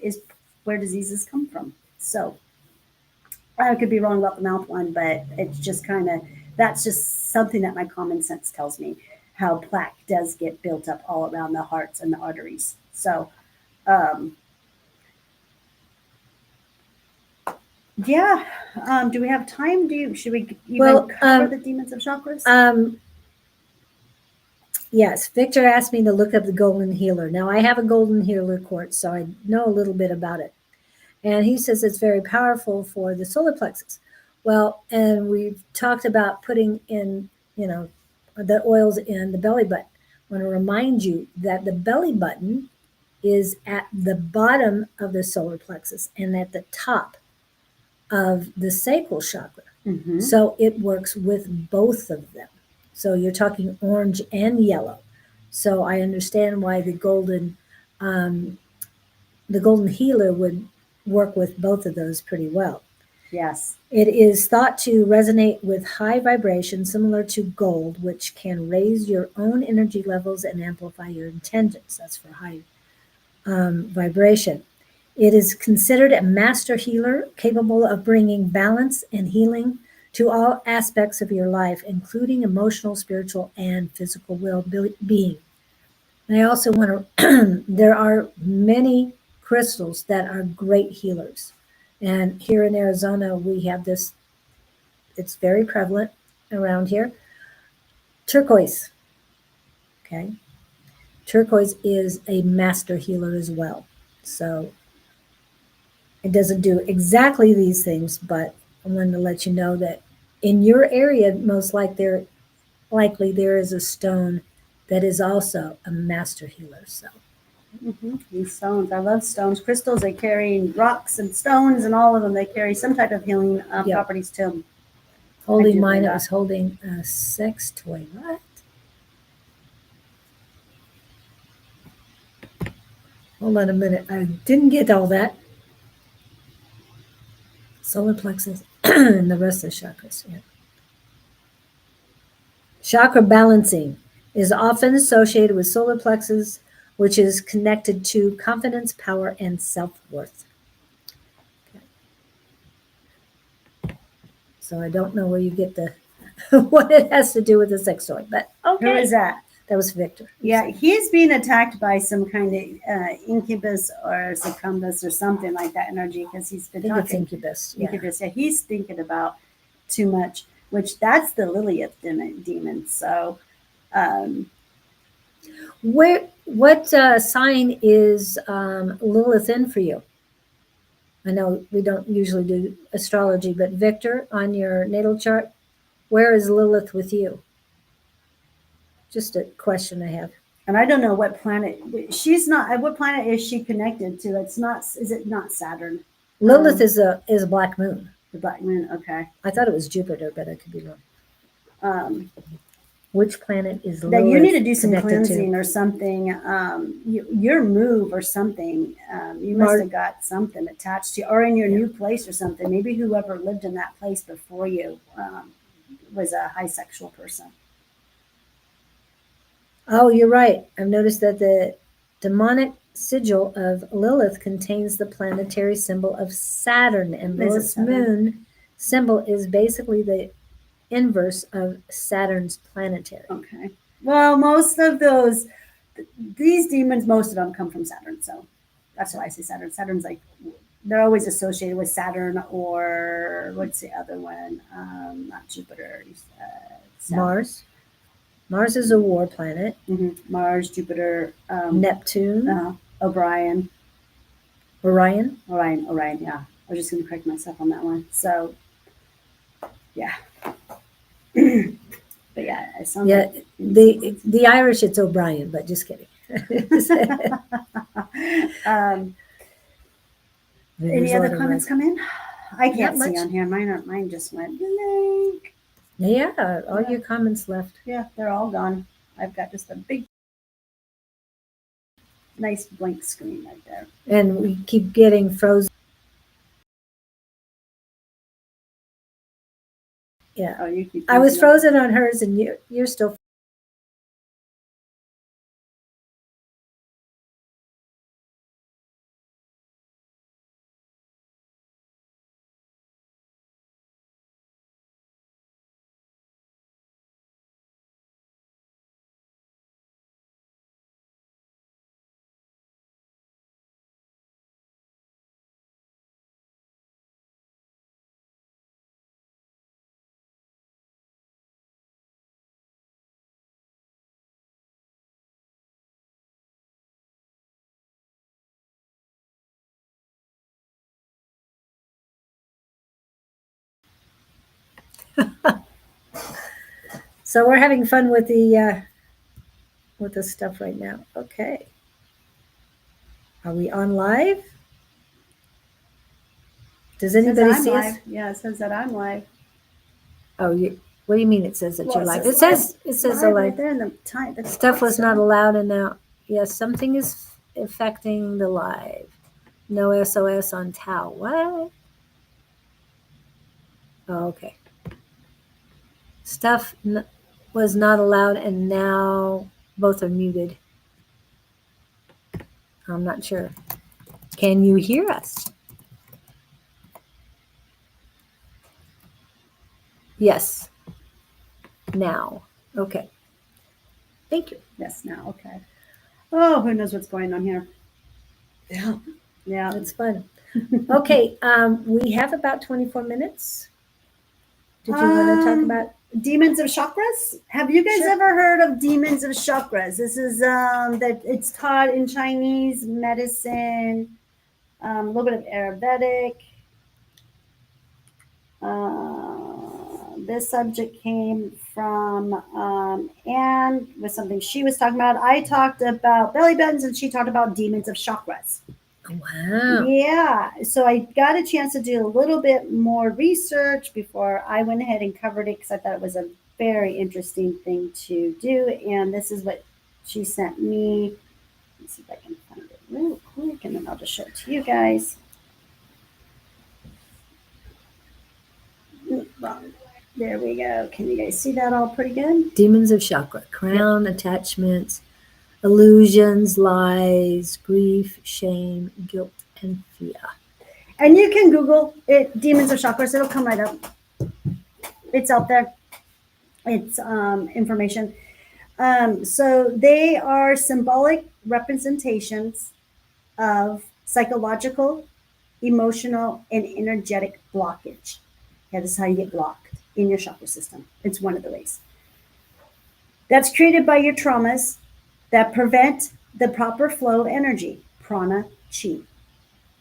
is where diseases come from. So I could be wrong about the mouth one, but it's just that's just something that my common sense tells me, how plaque does get built up all around the hearts and the arteries. So, yeah. Do we have time? Should we even cover the demons of chakras? Yes. Victor asked me to look up the golden healer. Now I have a golden healer quartz, so I know a little bit about it. And he says it's very powerful for the solar plexus. Well, and we've talked about putting in, the oils in the belly button. I want to remind you that the belly button is at the bottom of the solar plexus and at the top of the sacral chakra. Mm-hmm. So it works with both of them. So you're talking orange and yellow. So I understand why the golden healer would work with both of those pretty well. Yes. It is thought to resonate with high vibration, similar to gold, which can raise your own energy levels and amplify your intentions. That's for high vibration. It is considered a master healer capable of bringing balance and healing to all aspects of your life, including emotional, spiritual, and physical well-being. And I also want to, there are many crystals that are great healers. And here in Arizona, we have this, it's very prevalent around here. Turquoise. Okay. Turquoise is a master healer as well. So it doesn't do exactly these things, but I wanted to let you know that in your area, most likely there is a stone that is also a master healer. So These stones, I love stones. Crystals, they carry rocks and stones, and all of them, they carry some type of healing properties to them. holding mine, it was holding a sex toy. What? Hold on a minute. I didn't get all that. Solar plexus and the rest of the chakras. Yeah. Chakra balancing is often associated with solar plexus, which is connected to confidence, power, and self-worth. Okay. So I don't know where you get the what it has to do with the sex toy, but okay. Who is that? That was Victor. Yeah, he's being attacked by some kind of incubus or succubus or something like that energy, because he's been I think it's talking. incubus. Yeah. Incubus. Yeah, he's thinking about too much, which that's the Lilith demon. So, What sign is Lilith in for you? I know we don't usually do astrology, but Victor, on your natal chart, where is Lilith with you? Just a question I have. and I don't know what planet she's not. What planet is she connected to? It's not. Is it not Saturn? Lilith is a black moon. The black moon. Okay. I thought it was Jupiter, but I could be wrong. Which planet is Lilith? That you need to do some cleansing to? or something. Your move or something. You must have got something attached to, or in your new place or something. Maybe whoever lived in that place before you was a high sexual person. Oh, you're right. I've noticed that the demonic sigil of Lilith contains the planetary symbol of Saturn, and Lilith's moon symbol is basically the inverse of Saturn's planetary. Okay. Well, most of these demons, most of them come from Saturn. So that's why I say Saturn. Saturn's like, they're always associated with Saturn, or what's the other one? Not Jupiter. Mars. Mars is a war planet. Mm-hmm. Mars, Jupiter, Neptune, Orion. Orion. Yeah, I was just going to correct myself on that one. So, yeah. But yeah, it sounds like the Irish, it's O'Brien, but just kidding. Any other comments come in? I can't see on here. Mine just went blank. Yeah, all your comments left. Yeah, they're all gone. I've got just a big, nice blank screen right there. And we keep getting frozen. Yeah. Oh, you keep. I was frozen on hers, and you're still. So we're having fun with the stuff right now. Okay. Are we on live? Does anybody see us? Yeah, it says that I'm live. Oh, what do you mean it says that you're live? It says live right there in the time. Stuff was not allowed in now. Yes, something is affecting the live. No SOS on Tau. What? Oh, okay. Stuff was not allowed, and now both are muted. I'm not sure. Can you hear us? Yes. Now. Okay. Thank you. Yes, now, okay. Oh, who knows what's going on here? Yeah. Yeah. That's fun. Okay. We have about 24 minutes. Did you want to talk about demons of chakras? Have you guys Sure. ever heard of demons of chakras? This is that it's taught in Chinese medicine, a little bit of Ayurvedic. This subject came from Anne with something she was talking about. I talked about belly buttons, and she talked about demons of chakras. Wow. Yeah. So I got a chance to do a little bit more research before I went ahead and covered it because I thought it was a very interesting thing to do. And this is what she sent me. Let's see if I can find it real quick, and then I'll just show it to you guys. There we go. Can you guys see that all pretty good? Demons of chakra, crown, attachments, illusions, lies, grief, shame, guilt, and fear. And you can Google it, demons of chakras. It'll come right up. It's out there. It's information. So they are symbolic representations of psychological, emotional, and energetic blockage. Yeah, this is how you get blocked in your chakra system. It's one of the ways. That's created by your traumas that prevent the proper flow of energy, prana, chi,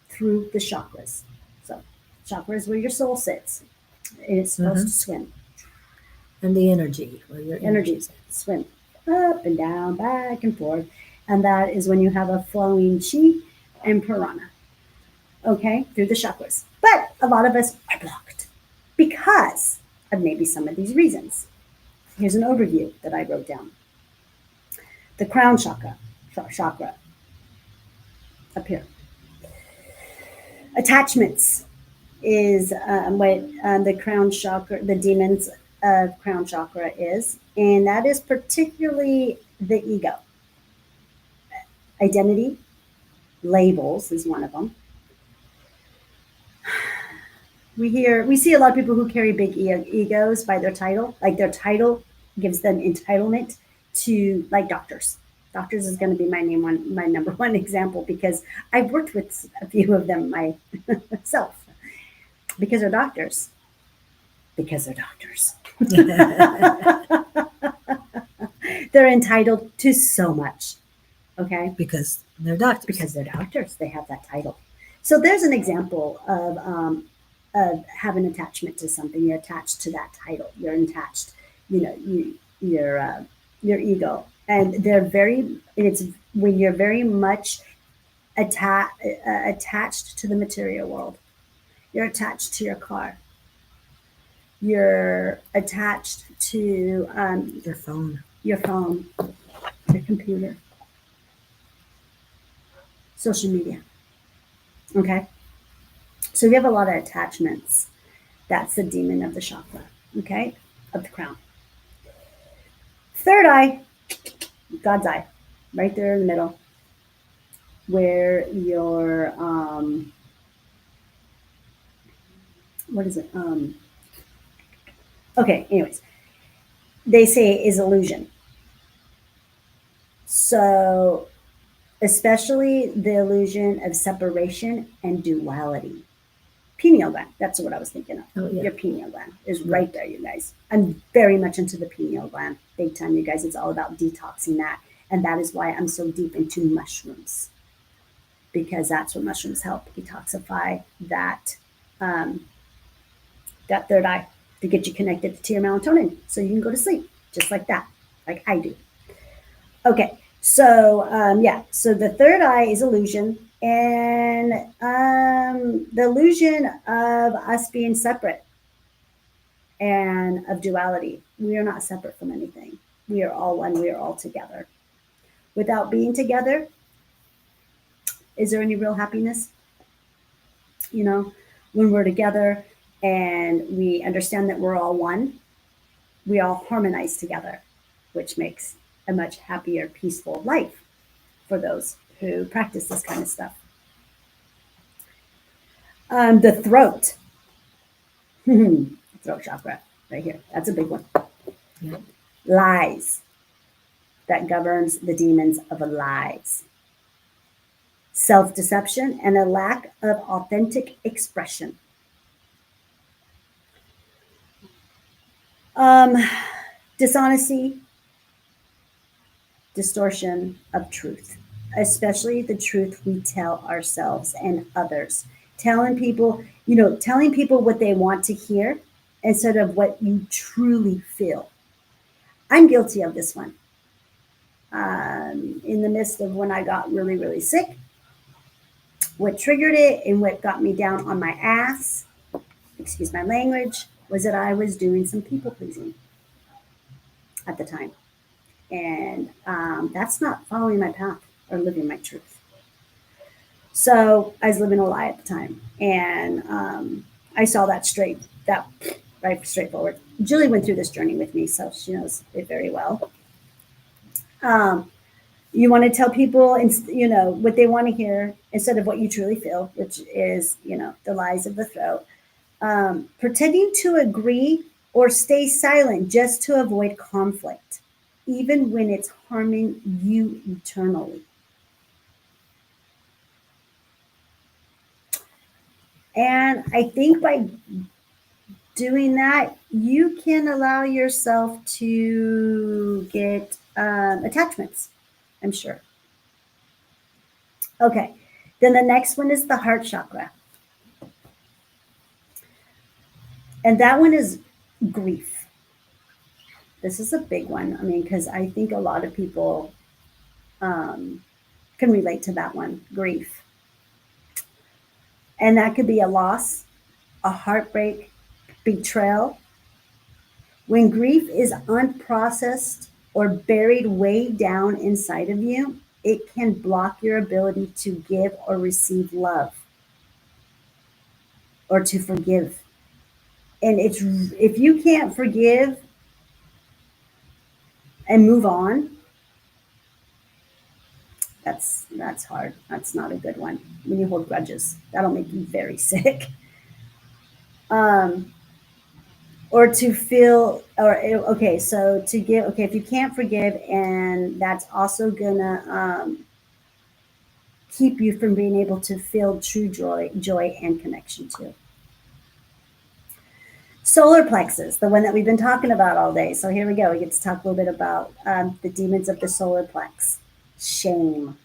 through the chakras. So, chakra is where your soul sits. It's supposed to swim. And the energy, where your energies swim up and down, back and forth. And that is when you have a flowing chi and prana, okay, through the chakras. But a lot of us are blocked because of maybe some of these reasons. Here's an overview that I wrote down. The crown chakra, up here. Attachments is what the crown chakra, the demons of crown chakra is, and that is particularly the ego. Identity, labels is one of them. We see a lot of people who carry big egos by their title, like their title gives them entitlement to, like doctors. Doctors is going to be my number one example because I've worked with a few of them myself because they're doctors. Because they're doctors. They're entitled to so much. Okay? Because they're doctors. Because they're doctors. They have that title. So there's an example of having attachment to something. You're attached to that title. You're attached, your ego. And it's when you're very much attached to the material world. You're attached to your car. You're attached to your phone, your computer, social media. Okay. So we have a lot of attachments. That's the demon of the chakra. Okay. Of the crown. Third eye, God's eye, right there in the middle, where your what is it? Okay, anyways, they say is illusion. So, especially the illusion of separation and duality. Pineal gland, that's what I was thinking of. Oh, yeah. Your pineal gland is right there, you guys. I'm very much into the pineal gland. Big time, you guys. It's all about detoxing that. And that is why I'm so deep into mushrooms. Because that's what mushrooms help detoxify that that third eye to get you connected to your melatonin so you can go to sleep just like that, like I do. Okay, so so the third eye is illusion, and the illusion of us being separate and of duality. We are not separate from anything. We are all one. We are all together. Without being together, is there any real happiness? When we're together, and we understand that we're all one, we all harmonize together, which makes a much happier, peaceful life for those who practice this kind of stuff. The throat. Throat chakra, right here. That's a big one. Yeah. Lies. That governs the demons of lies. Self-deception and a lack of authentic expression. Dishonesty, distortion of truth, especially the truth we tell ourselves and others. Telling people, telling people what they want to hear instead of what you truly feel. I'm guilty of this one. In the midst of when I got really, really sick, what triggered it and what got me down on my ass, excuse my language, was that I was doing some people pleasing at the time. And that's not following my path or living my truth. So I was living a lie at the time. And I saw that right straightforward. Julie went through this journey with me, so she knows it very well. You want to tell people, what they want to hear instead of what you truly feel, which is, the lies of the throat. Pretending to agree or stay silent just to avoid conflict, even when it's harming you eternally. And I think by doing that, you can allow yourself to get attachments, I'm sure. Okay, then the next one is the heart chakra. And that one is grief. This is a big one. I mean, because I think a lot of people can relate to that one, grief. And that could be a loss, a heartbreak, betrayal. When grief is unprocessed or buried way down inside of you, it can block your ability to give or receive love or to forgive. And if you can't forgive and move on, that's hard. That's not a good one. When you hold grudges, that'll make you very sick. Or to feel, so to give, if you can't forgive, and that's also gonna keep you from being able to feel true joy and connection to. Solar plexus, the one that we've been talking about all day. So here we go. We get to talk a little bit about the demons of the solar plex. Shame.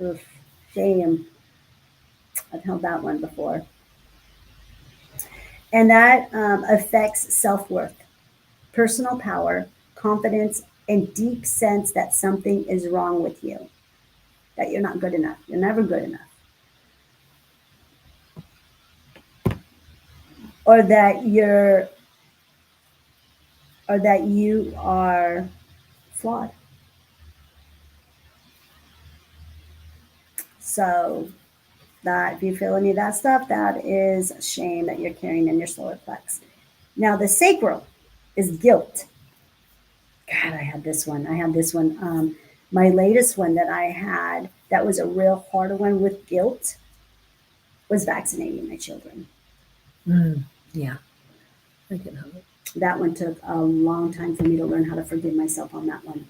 Oof, shame. I've held that one before. And that affects self-worth, personal power, confidence, and deep sense that something is wrong with you, that you're not good enough. You're never good enough. Or that you are flawed. So that if you feel any of that stuff, that is shame that you're carrying in your solar plex. Now the sacral is guilt. God, I had this one. My latest one that I had that was a real hard one with guilt was vaccinating my children. Yeah. I can help it. That one took a long time for me to learn how to forgive myself on that one.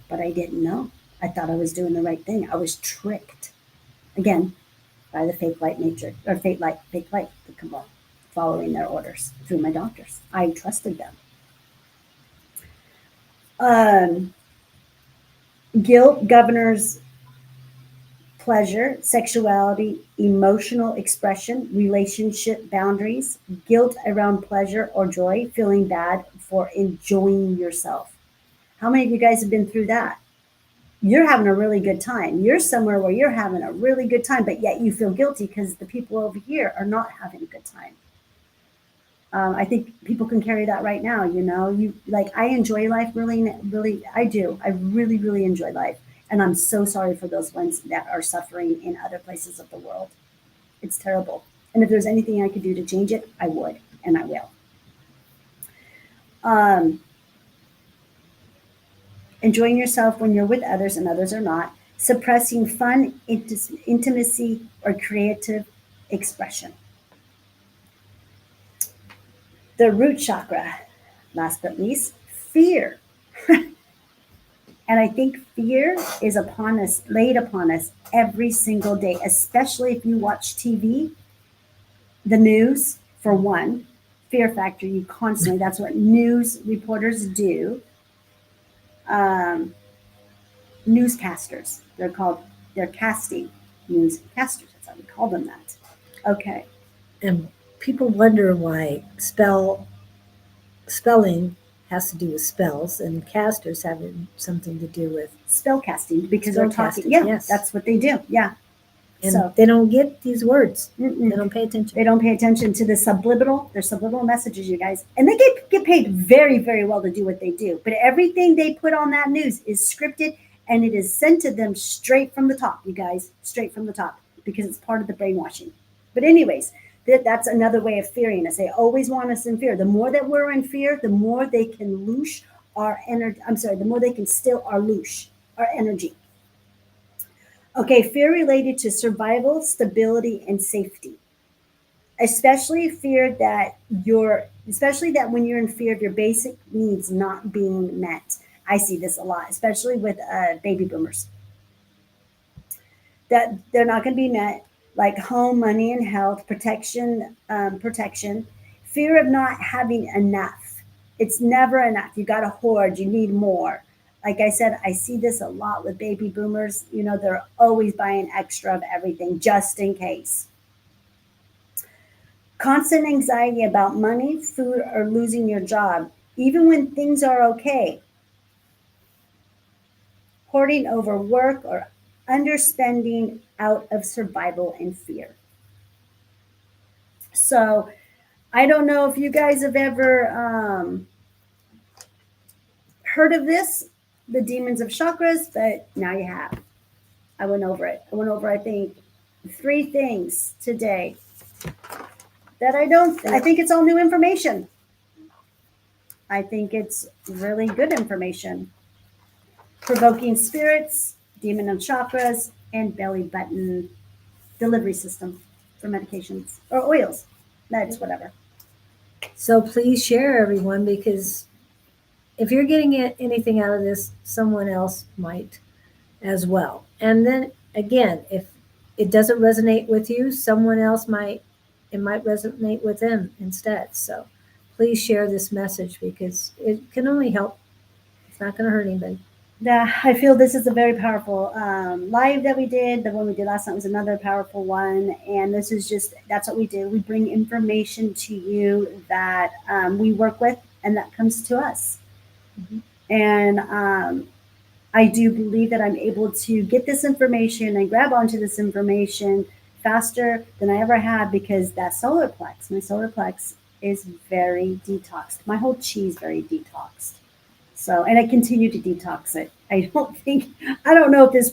But I didn't know. I thought I was doing the right thing. I was tricked. Again, by the fake light matrix, or fake light, the cabal, following their orders through my doctors. I trusted them. Guilt governs pleasure, sexuality, emotional expression, relationship boundaries, guilt around pleasure or joy, feeling bad for enjoying yourself. How many of you guys have been through that? You're having a really good time. You're somewhere where you're having a really good time, but yet you feel guilty because the people over here are not having a good time. I think people can carry that right now. I enjoy life really, really. I do. I really, really enjoy life. And I'm so sorry for those ones that are suffering in other places of the world. It's terrible. And if there's anything I could do to change it, I would, and I will. Enjoying yourself when you're with others and others are not. Suppressing fun, intimacy, or creative expression. The root chakra, last but least, fear. And I think fear is upon us, laid upon us every single day, especially if you watch TV, the news, for one, fear factor you constantly, that's what news reporters do. Newscasters, they're casting newscasters, that's how we call them that. Okay. And people wonder why spelling has to do with spells and casters having something to do with Spell casting, because spell they're talking. casting. Yeah, Yes. that's what they do. Yeah. And So they don't get these words. mm-mm. They don't pay attention. They don't pay attention to the subliminal. They're subliminal messages, you guys. And they get paid very, very well to do what they do. But everything they put on that news is scripted, and it is sent to them straight from the top, you guys. Straight from the top, because it's part of the brainwashing. But anyways, that's another way of fearing us. They always want us in fear. The more that we're in fear, the more they can loosh our energy. I'm sorry, the more they can steal our energy. Okay, fear related to survival, stability, and safety. Especially that when you're in fear of your basic needs not being met. I see this a lot, especially with baby boomers. That they're not going to be met, like home, money, and health, protection. Fear of not having enough. It's never enough. You got to hoard. You need more. Like I said, I see this a lot with baby boomers. They're always buying extra of everything just in case. Constant anxiety about money, food, or losing your job, even when things are okay. Hoarding over work or underspending out of survival and fear. So I don't know if you guys have ever heard of this, the demons of chakras, but now you have. I went over it. I think, 3 things today that I think it's all new information. I think it's really good information. Provoking spirits, demon of chakras, and belly button delivery system for medications or oils, meds, whatever. So please share, everyone, because if you're getting anything out of this, someone else might as well. And then again, if it doesn't resonate with you, someone else might resonate with them instead. So please share this message because it can only help. It's not going to hurt anybody. Yeah, I feel this is a very powerful live that we did. The one we did last night was another powerful one. And this is that's what we do. We bring information to you that we work with and that comes to us. Mm-hmm. And I do believe that I'm able to get this information and grab onto this information faster than I ever have because my solar plex is very detoxed. My whole chi is very detoxed. So, and I continue to detox it. I don't know if this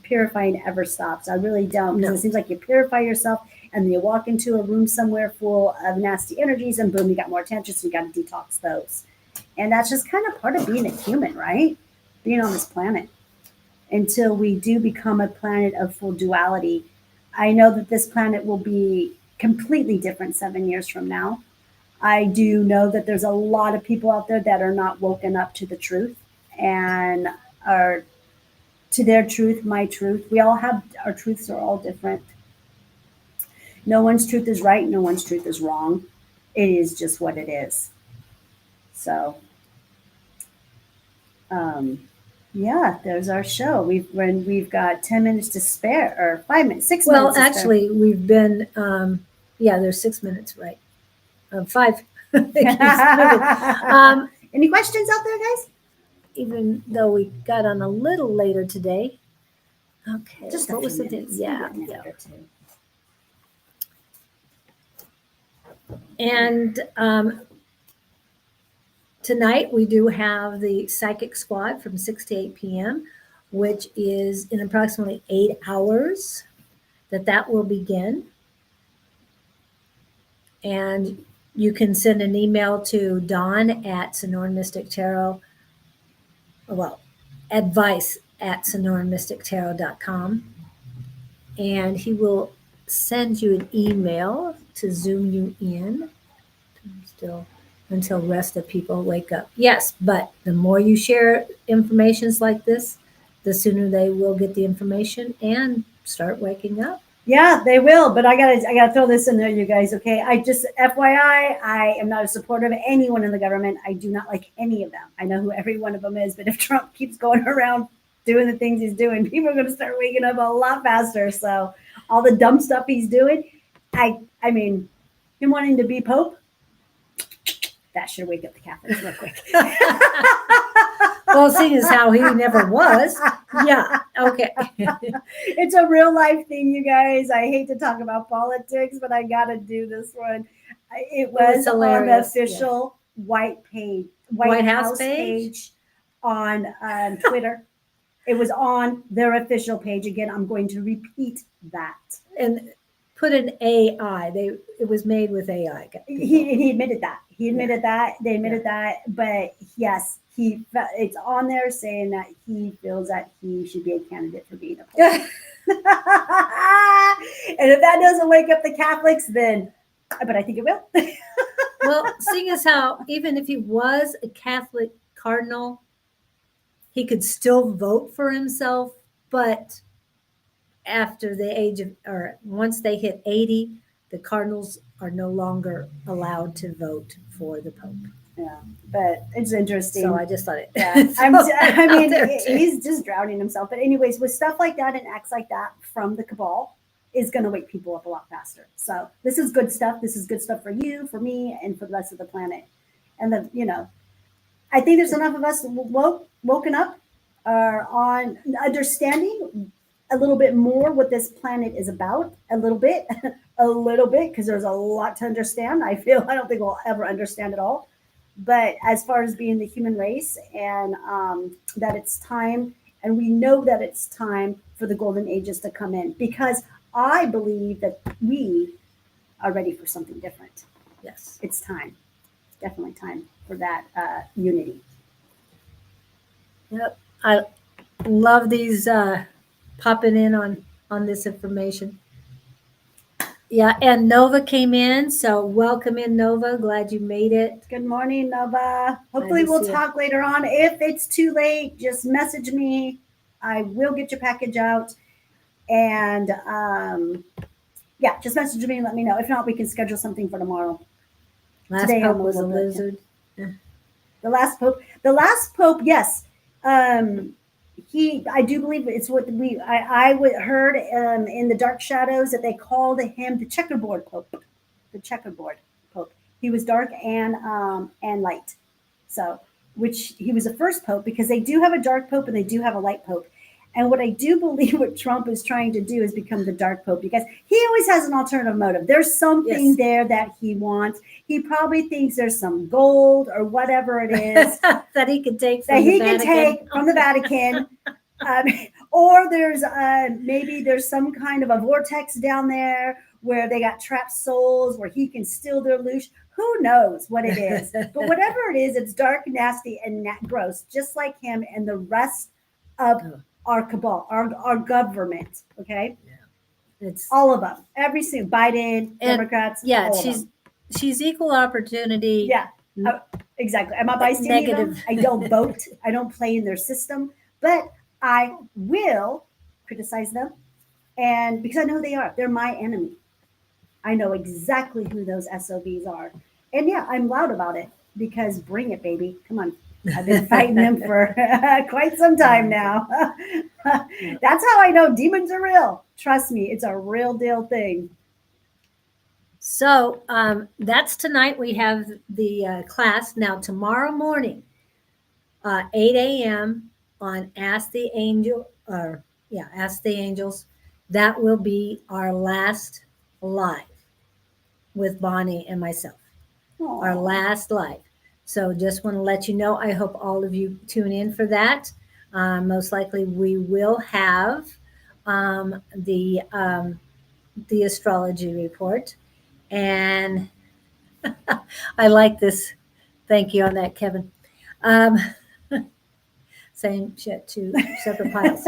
purifying ever stops. I really don't. Because It seems like you purify yourself and then you walk into a room somewhere full of nasty energies and boom, you got more attention. So you got to detox those. And that's just kind of part of being a human, right? Being on this planet. Until we do become a planet of full duality. I know that this planet will be completely different 7 years from now. I do know that there's a lot of people out there that are not woken up to the truth and are to their truth, my truth. We all have, our truths are all different. No one's truth is right. No one's truth is wrong. It is just what it is. So, yeah, there's our show. We've got 10 minutes to spare, or 5 minutes, 6 minutes. Well, actually, we've been, there's 6 minutes, right? 5. Any questions out there, guys? Even though we got on a little later today. Okay. Just what was the minutes. Yeah. And tonight we do have the Psychic Squad from 6 to 8 p.m., which is in approximately 8 hours that will begin. And you can send an email to Don at Sonoran Mystic Tarot. Well, advice at SonoranMysticTarot.com. And he will send you an email to zoom you in. Still until rest of people wake up. Yes, but the more you share informations like this, the sooner they will get the information and start waking up. Yeah, they will. But I gotta throw this in there, you guys. Okay, I just FYI, I am not a supporter of anyone in the government. I do not like any of them. I know who every one of them is, but if Trump keeps going around doing the things he's doing, people are going to start waking up a lot faster. So all the dumb stuff he's doing, I mean, him wanting to be Pope, that should wake up the Catholics real quick. Well, seeing as how he never was, yeah, okay. It's a real life thing, you guys. I hate to talk about politics, but I got to do this one. It was on the official White House page on Twitter. It was on their official page. Again, I'm going to repeat that. And put an AI. It was made with AI. He admitted that. He admitted that. They admitted that. But yes, it's on there saying that he feels that he should be a candidate for being a pope. And if that doesn't wake up the Catholics, then, but I think it will. Well, seeing as how even if he was a Catholic cardinal, he could still vote for himself, but after the age of, or once they hit 80, the cardinals are no longer allowed to vote for the Pope. Yeah, but it's interesting. So I just thought it. Yeah, he's just drowning himself. But anyways, with stuff like that and acts like that from the cabal is going to wake people up a lot faster. So this is good stuff. This is good stuff for you, for me, and for the rest of the planet. And I think there's enough of us woken up on understanding a little bit more what this planet is about, a little bit, because there's a lot to understand. I don't think we'll ever understand it all. But as far as being the human race and that it's time, and we know that it's time for the golden ages to come in, because I believe that we are ready for something different. Yes. It's time. It's definitely time for that unity. Yep. I love these popping in on this information. Yeah, and Nova came in, so welcome in, Nova. Glad you made it. Good morning, Nova. Hopefully we'll talk later on. If it's too late, just message me. I will get your package out. And just message me and let me know. If not, we can schedule something for tomorrow. Last Pope was a lizard. Yeah. The last Pope, yes. I do believe it's what I heard in the dark shadows that they called him the checkerboard Pope. The checkerboard Pope. He was dark and light. So, which he was the first Pope, because they do have a dark Pope and they do have a light Pope. And what I do believe what Trump is trying to do is become the dark Pope, because he always has an alternative motive. There's something there that he wants. He probably thinks there's some gold or whatever it is that he could take from the Vatican. Or there's maybe there's some kind of a vortex down there where they got trapped souls where he can steal their loot. Who knows what it is? But whatever it is, it's dark, nasty, and gross, just like him and the rest of our cabal, our government. Okay, it's all of them, every single Biden, Democrats. Yeah, she's equal opportunity. Yeah, exactly. Am I biased? Negative. I don't vote. I don't play in their system, but I will criticize them, and because I know who they are, they're my enemy. I know exactly who those SOBs are, and yeah, I'm loud about it because bring it, baby. Come on. I've been fighting them for quite some time now. That's how I know demons are real. Trust me, it's a real deal thing. So that's tonight. We have the class. Now tomorrow morning, 8 a.m. on Ask the Angels. That will be our last live with Bonnie and myself. Aww. Our last live. So just want to let you know, I hope all of you tune in for that. Most likely we will have the astrology report. And I like this. Thank you on that, Kevin. Um, same shit, two separate piles.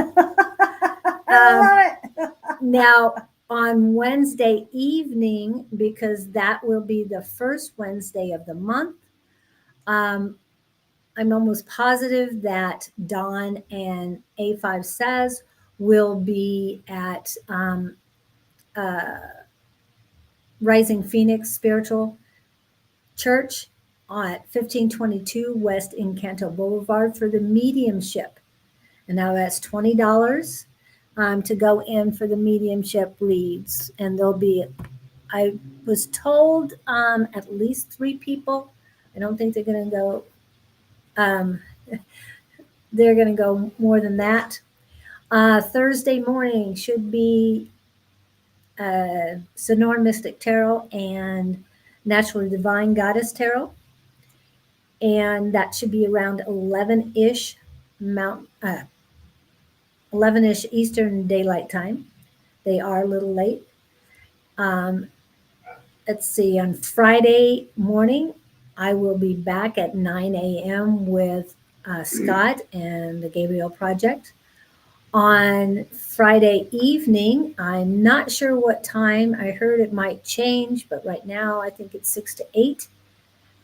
I love it. Now, on Wednesday evening, because that will be the first Wednesday of the month, I'm almost positive that Don and A5 Says will be at Rising Phoenix Spiritual Church at 1522 West Encanto Boulevard for the mediumship. And now that's $20 to go in for the mediumship reads. And there'll be, I was told, at least 3 people. I don't think they're going to go. They're going to go more than that. Thursday morning should be Sonora Mystic Tarot and Naturally Divine Goddess Tarot. And that should be around 11-ish 11-ish Eastern Daylight Time. They are a little late. Let's see, on Friday morning, I will be back at 9 a.m. with Scott and the Gabriel Project. On Friday evening, I'm not sure what time. I heard it might change, but right now I think it's 6 to 8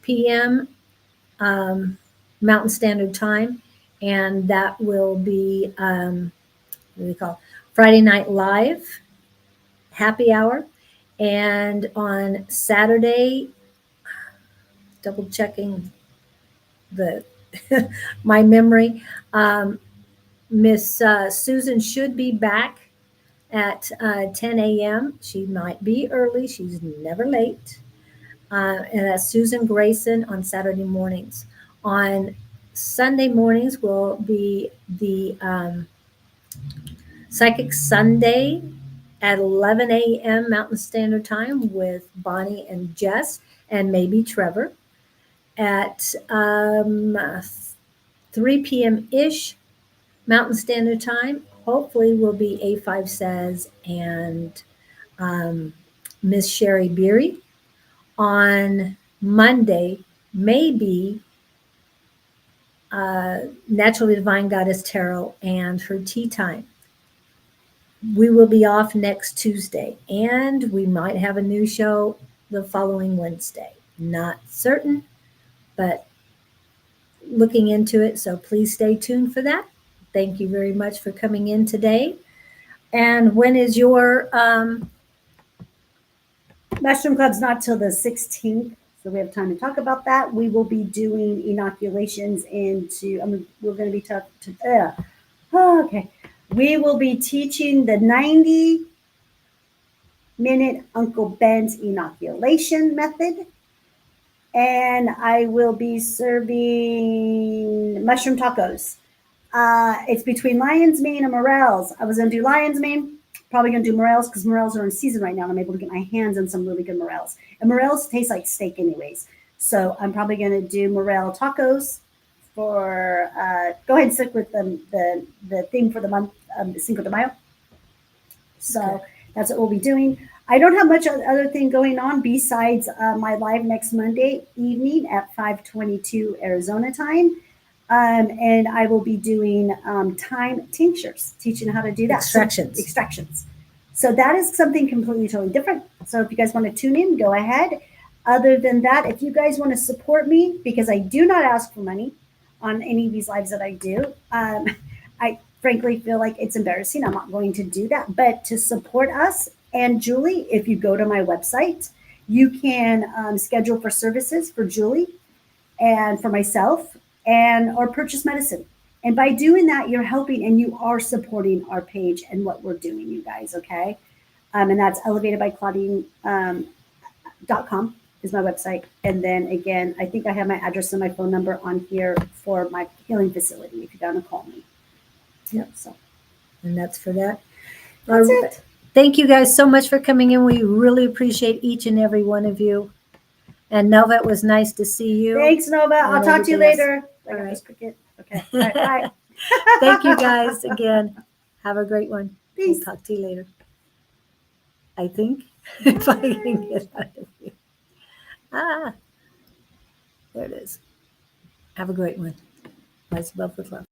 p.m. Mountain Standard Time. And that will be, what do we call it? Friday Night Live, happy hour. And on Saturday, double checking the my memory, Miss Susan should be back at 10 a.m. She might be early. She's never late. And that's Susan Grayson on Saturday mornings. On Sunday mornings will be the Psychic Sunday at 11 a.m. Mountain Standard Time with Bonnie and Jess and maybe Trevor. At 3 p.m.-ish Mountain Standard Time, hopefully will be A5 Says and Miss Sherry Beery. On Monday, maybe Naturally Divine Goddess Tarot and her tea time. We will be off next Tuesday, and we might have a new show the following Wednesday. Not certain, but looking into it, so please stay tuned for that. Thank you very much for coming in today. And when is your Mushroom Club's not till the 16th, so we have time to talk about that. We will be doing inoculations into, we're going to be okay. We will be teaching the 90-minute Uncle Ben's inoculation method. And I will be serving mushroom tacos. It's between lion's mane and morels. I was going to do lion's mane, probably going to do morels because morels are in season right now. And I'm able to get my hands on some really good morels. And morels taste like steak anyways. So I'm probably going to do morel tacos for, go ahead and stick with the theme for the month, Cinco de Mayo. So that's what we'll be doing. I don't have much other thing going on besides my live next Monday evening at 5:22 Arizona time. And I will be doing time tinctures, teaching how to do that. Extractions. So that is something completely totally different. So if you guys want to tune in, go ahead. Other than that, if you guys want to support me, because I do not ask for money on any of these lives that I do, I frankly feel like it's embarrassing. I'm not going to do that. But to support us and Julie, if you go to my website, you can schedule for services for Julie and for myself or purchase medicine. And by doing that, you're helping and you are supporting our page and what we're doing, you guys, okay? And that's elevatedbyclaudene.com is my website. And then again, I think I have my address and my phone number on here for my healing facility if you want to call me. Yep. So, and that's for that. That's it. Thank you guys so much for coming in. We really appreciate each and every one of you. And Nova, it was nice to see you. Thanks, Nova. I'll talk to you later. All right. Okay. All right, bye. Thank you guys again. Have a great one. Peace. We'll talk to you later. I think if I can get out of here. There it is. Have a great one. Rise above with love.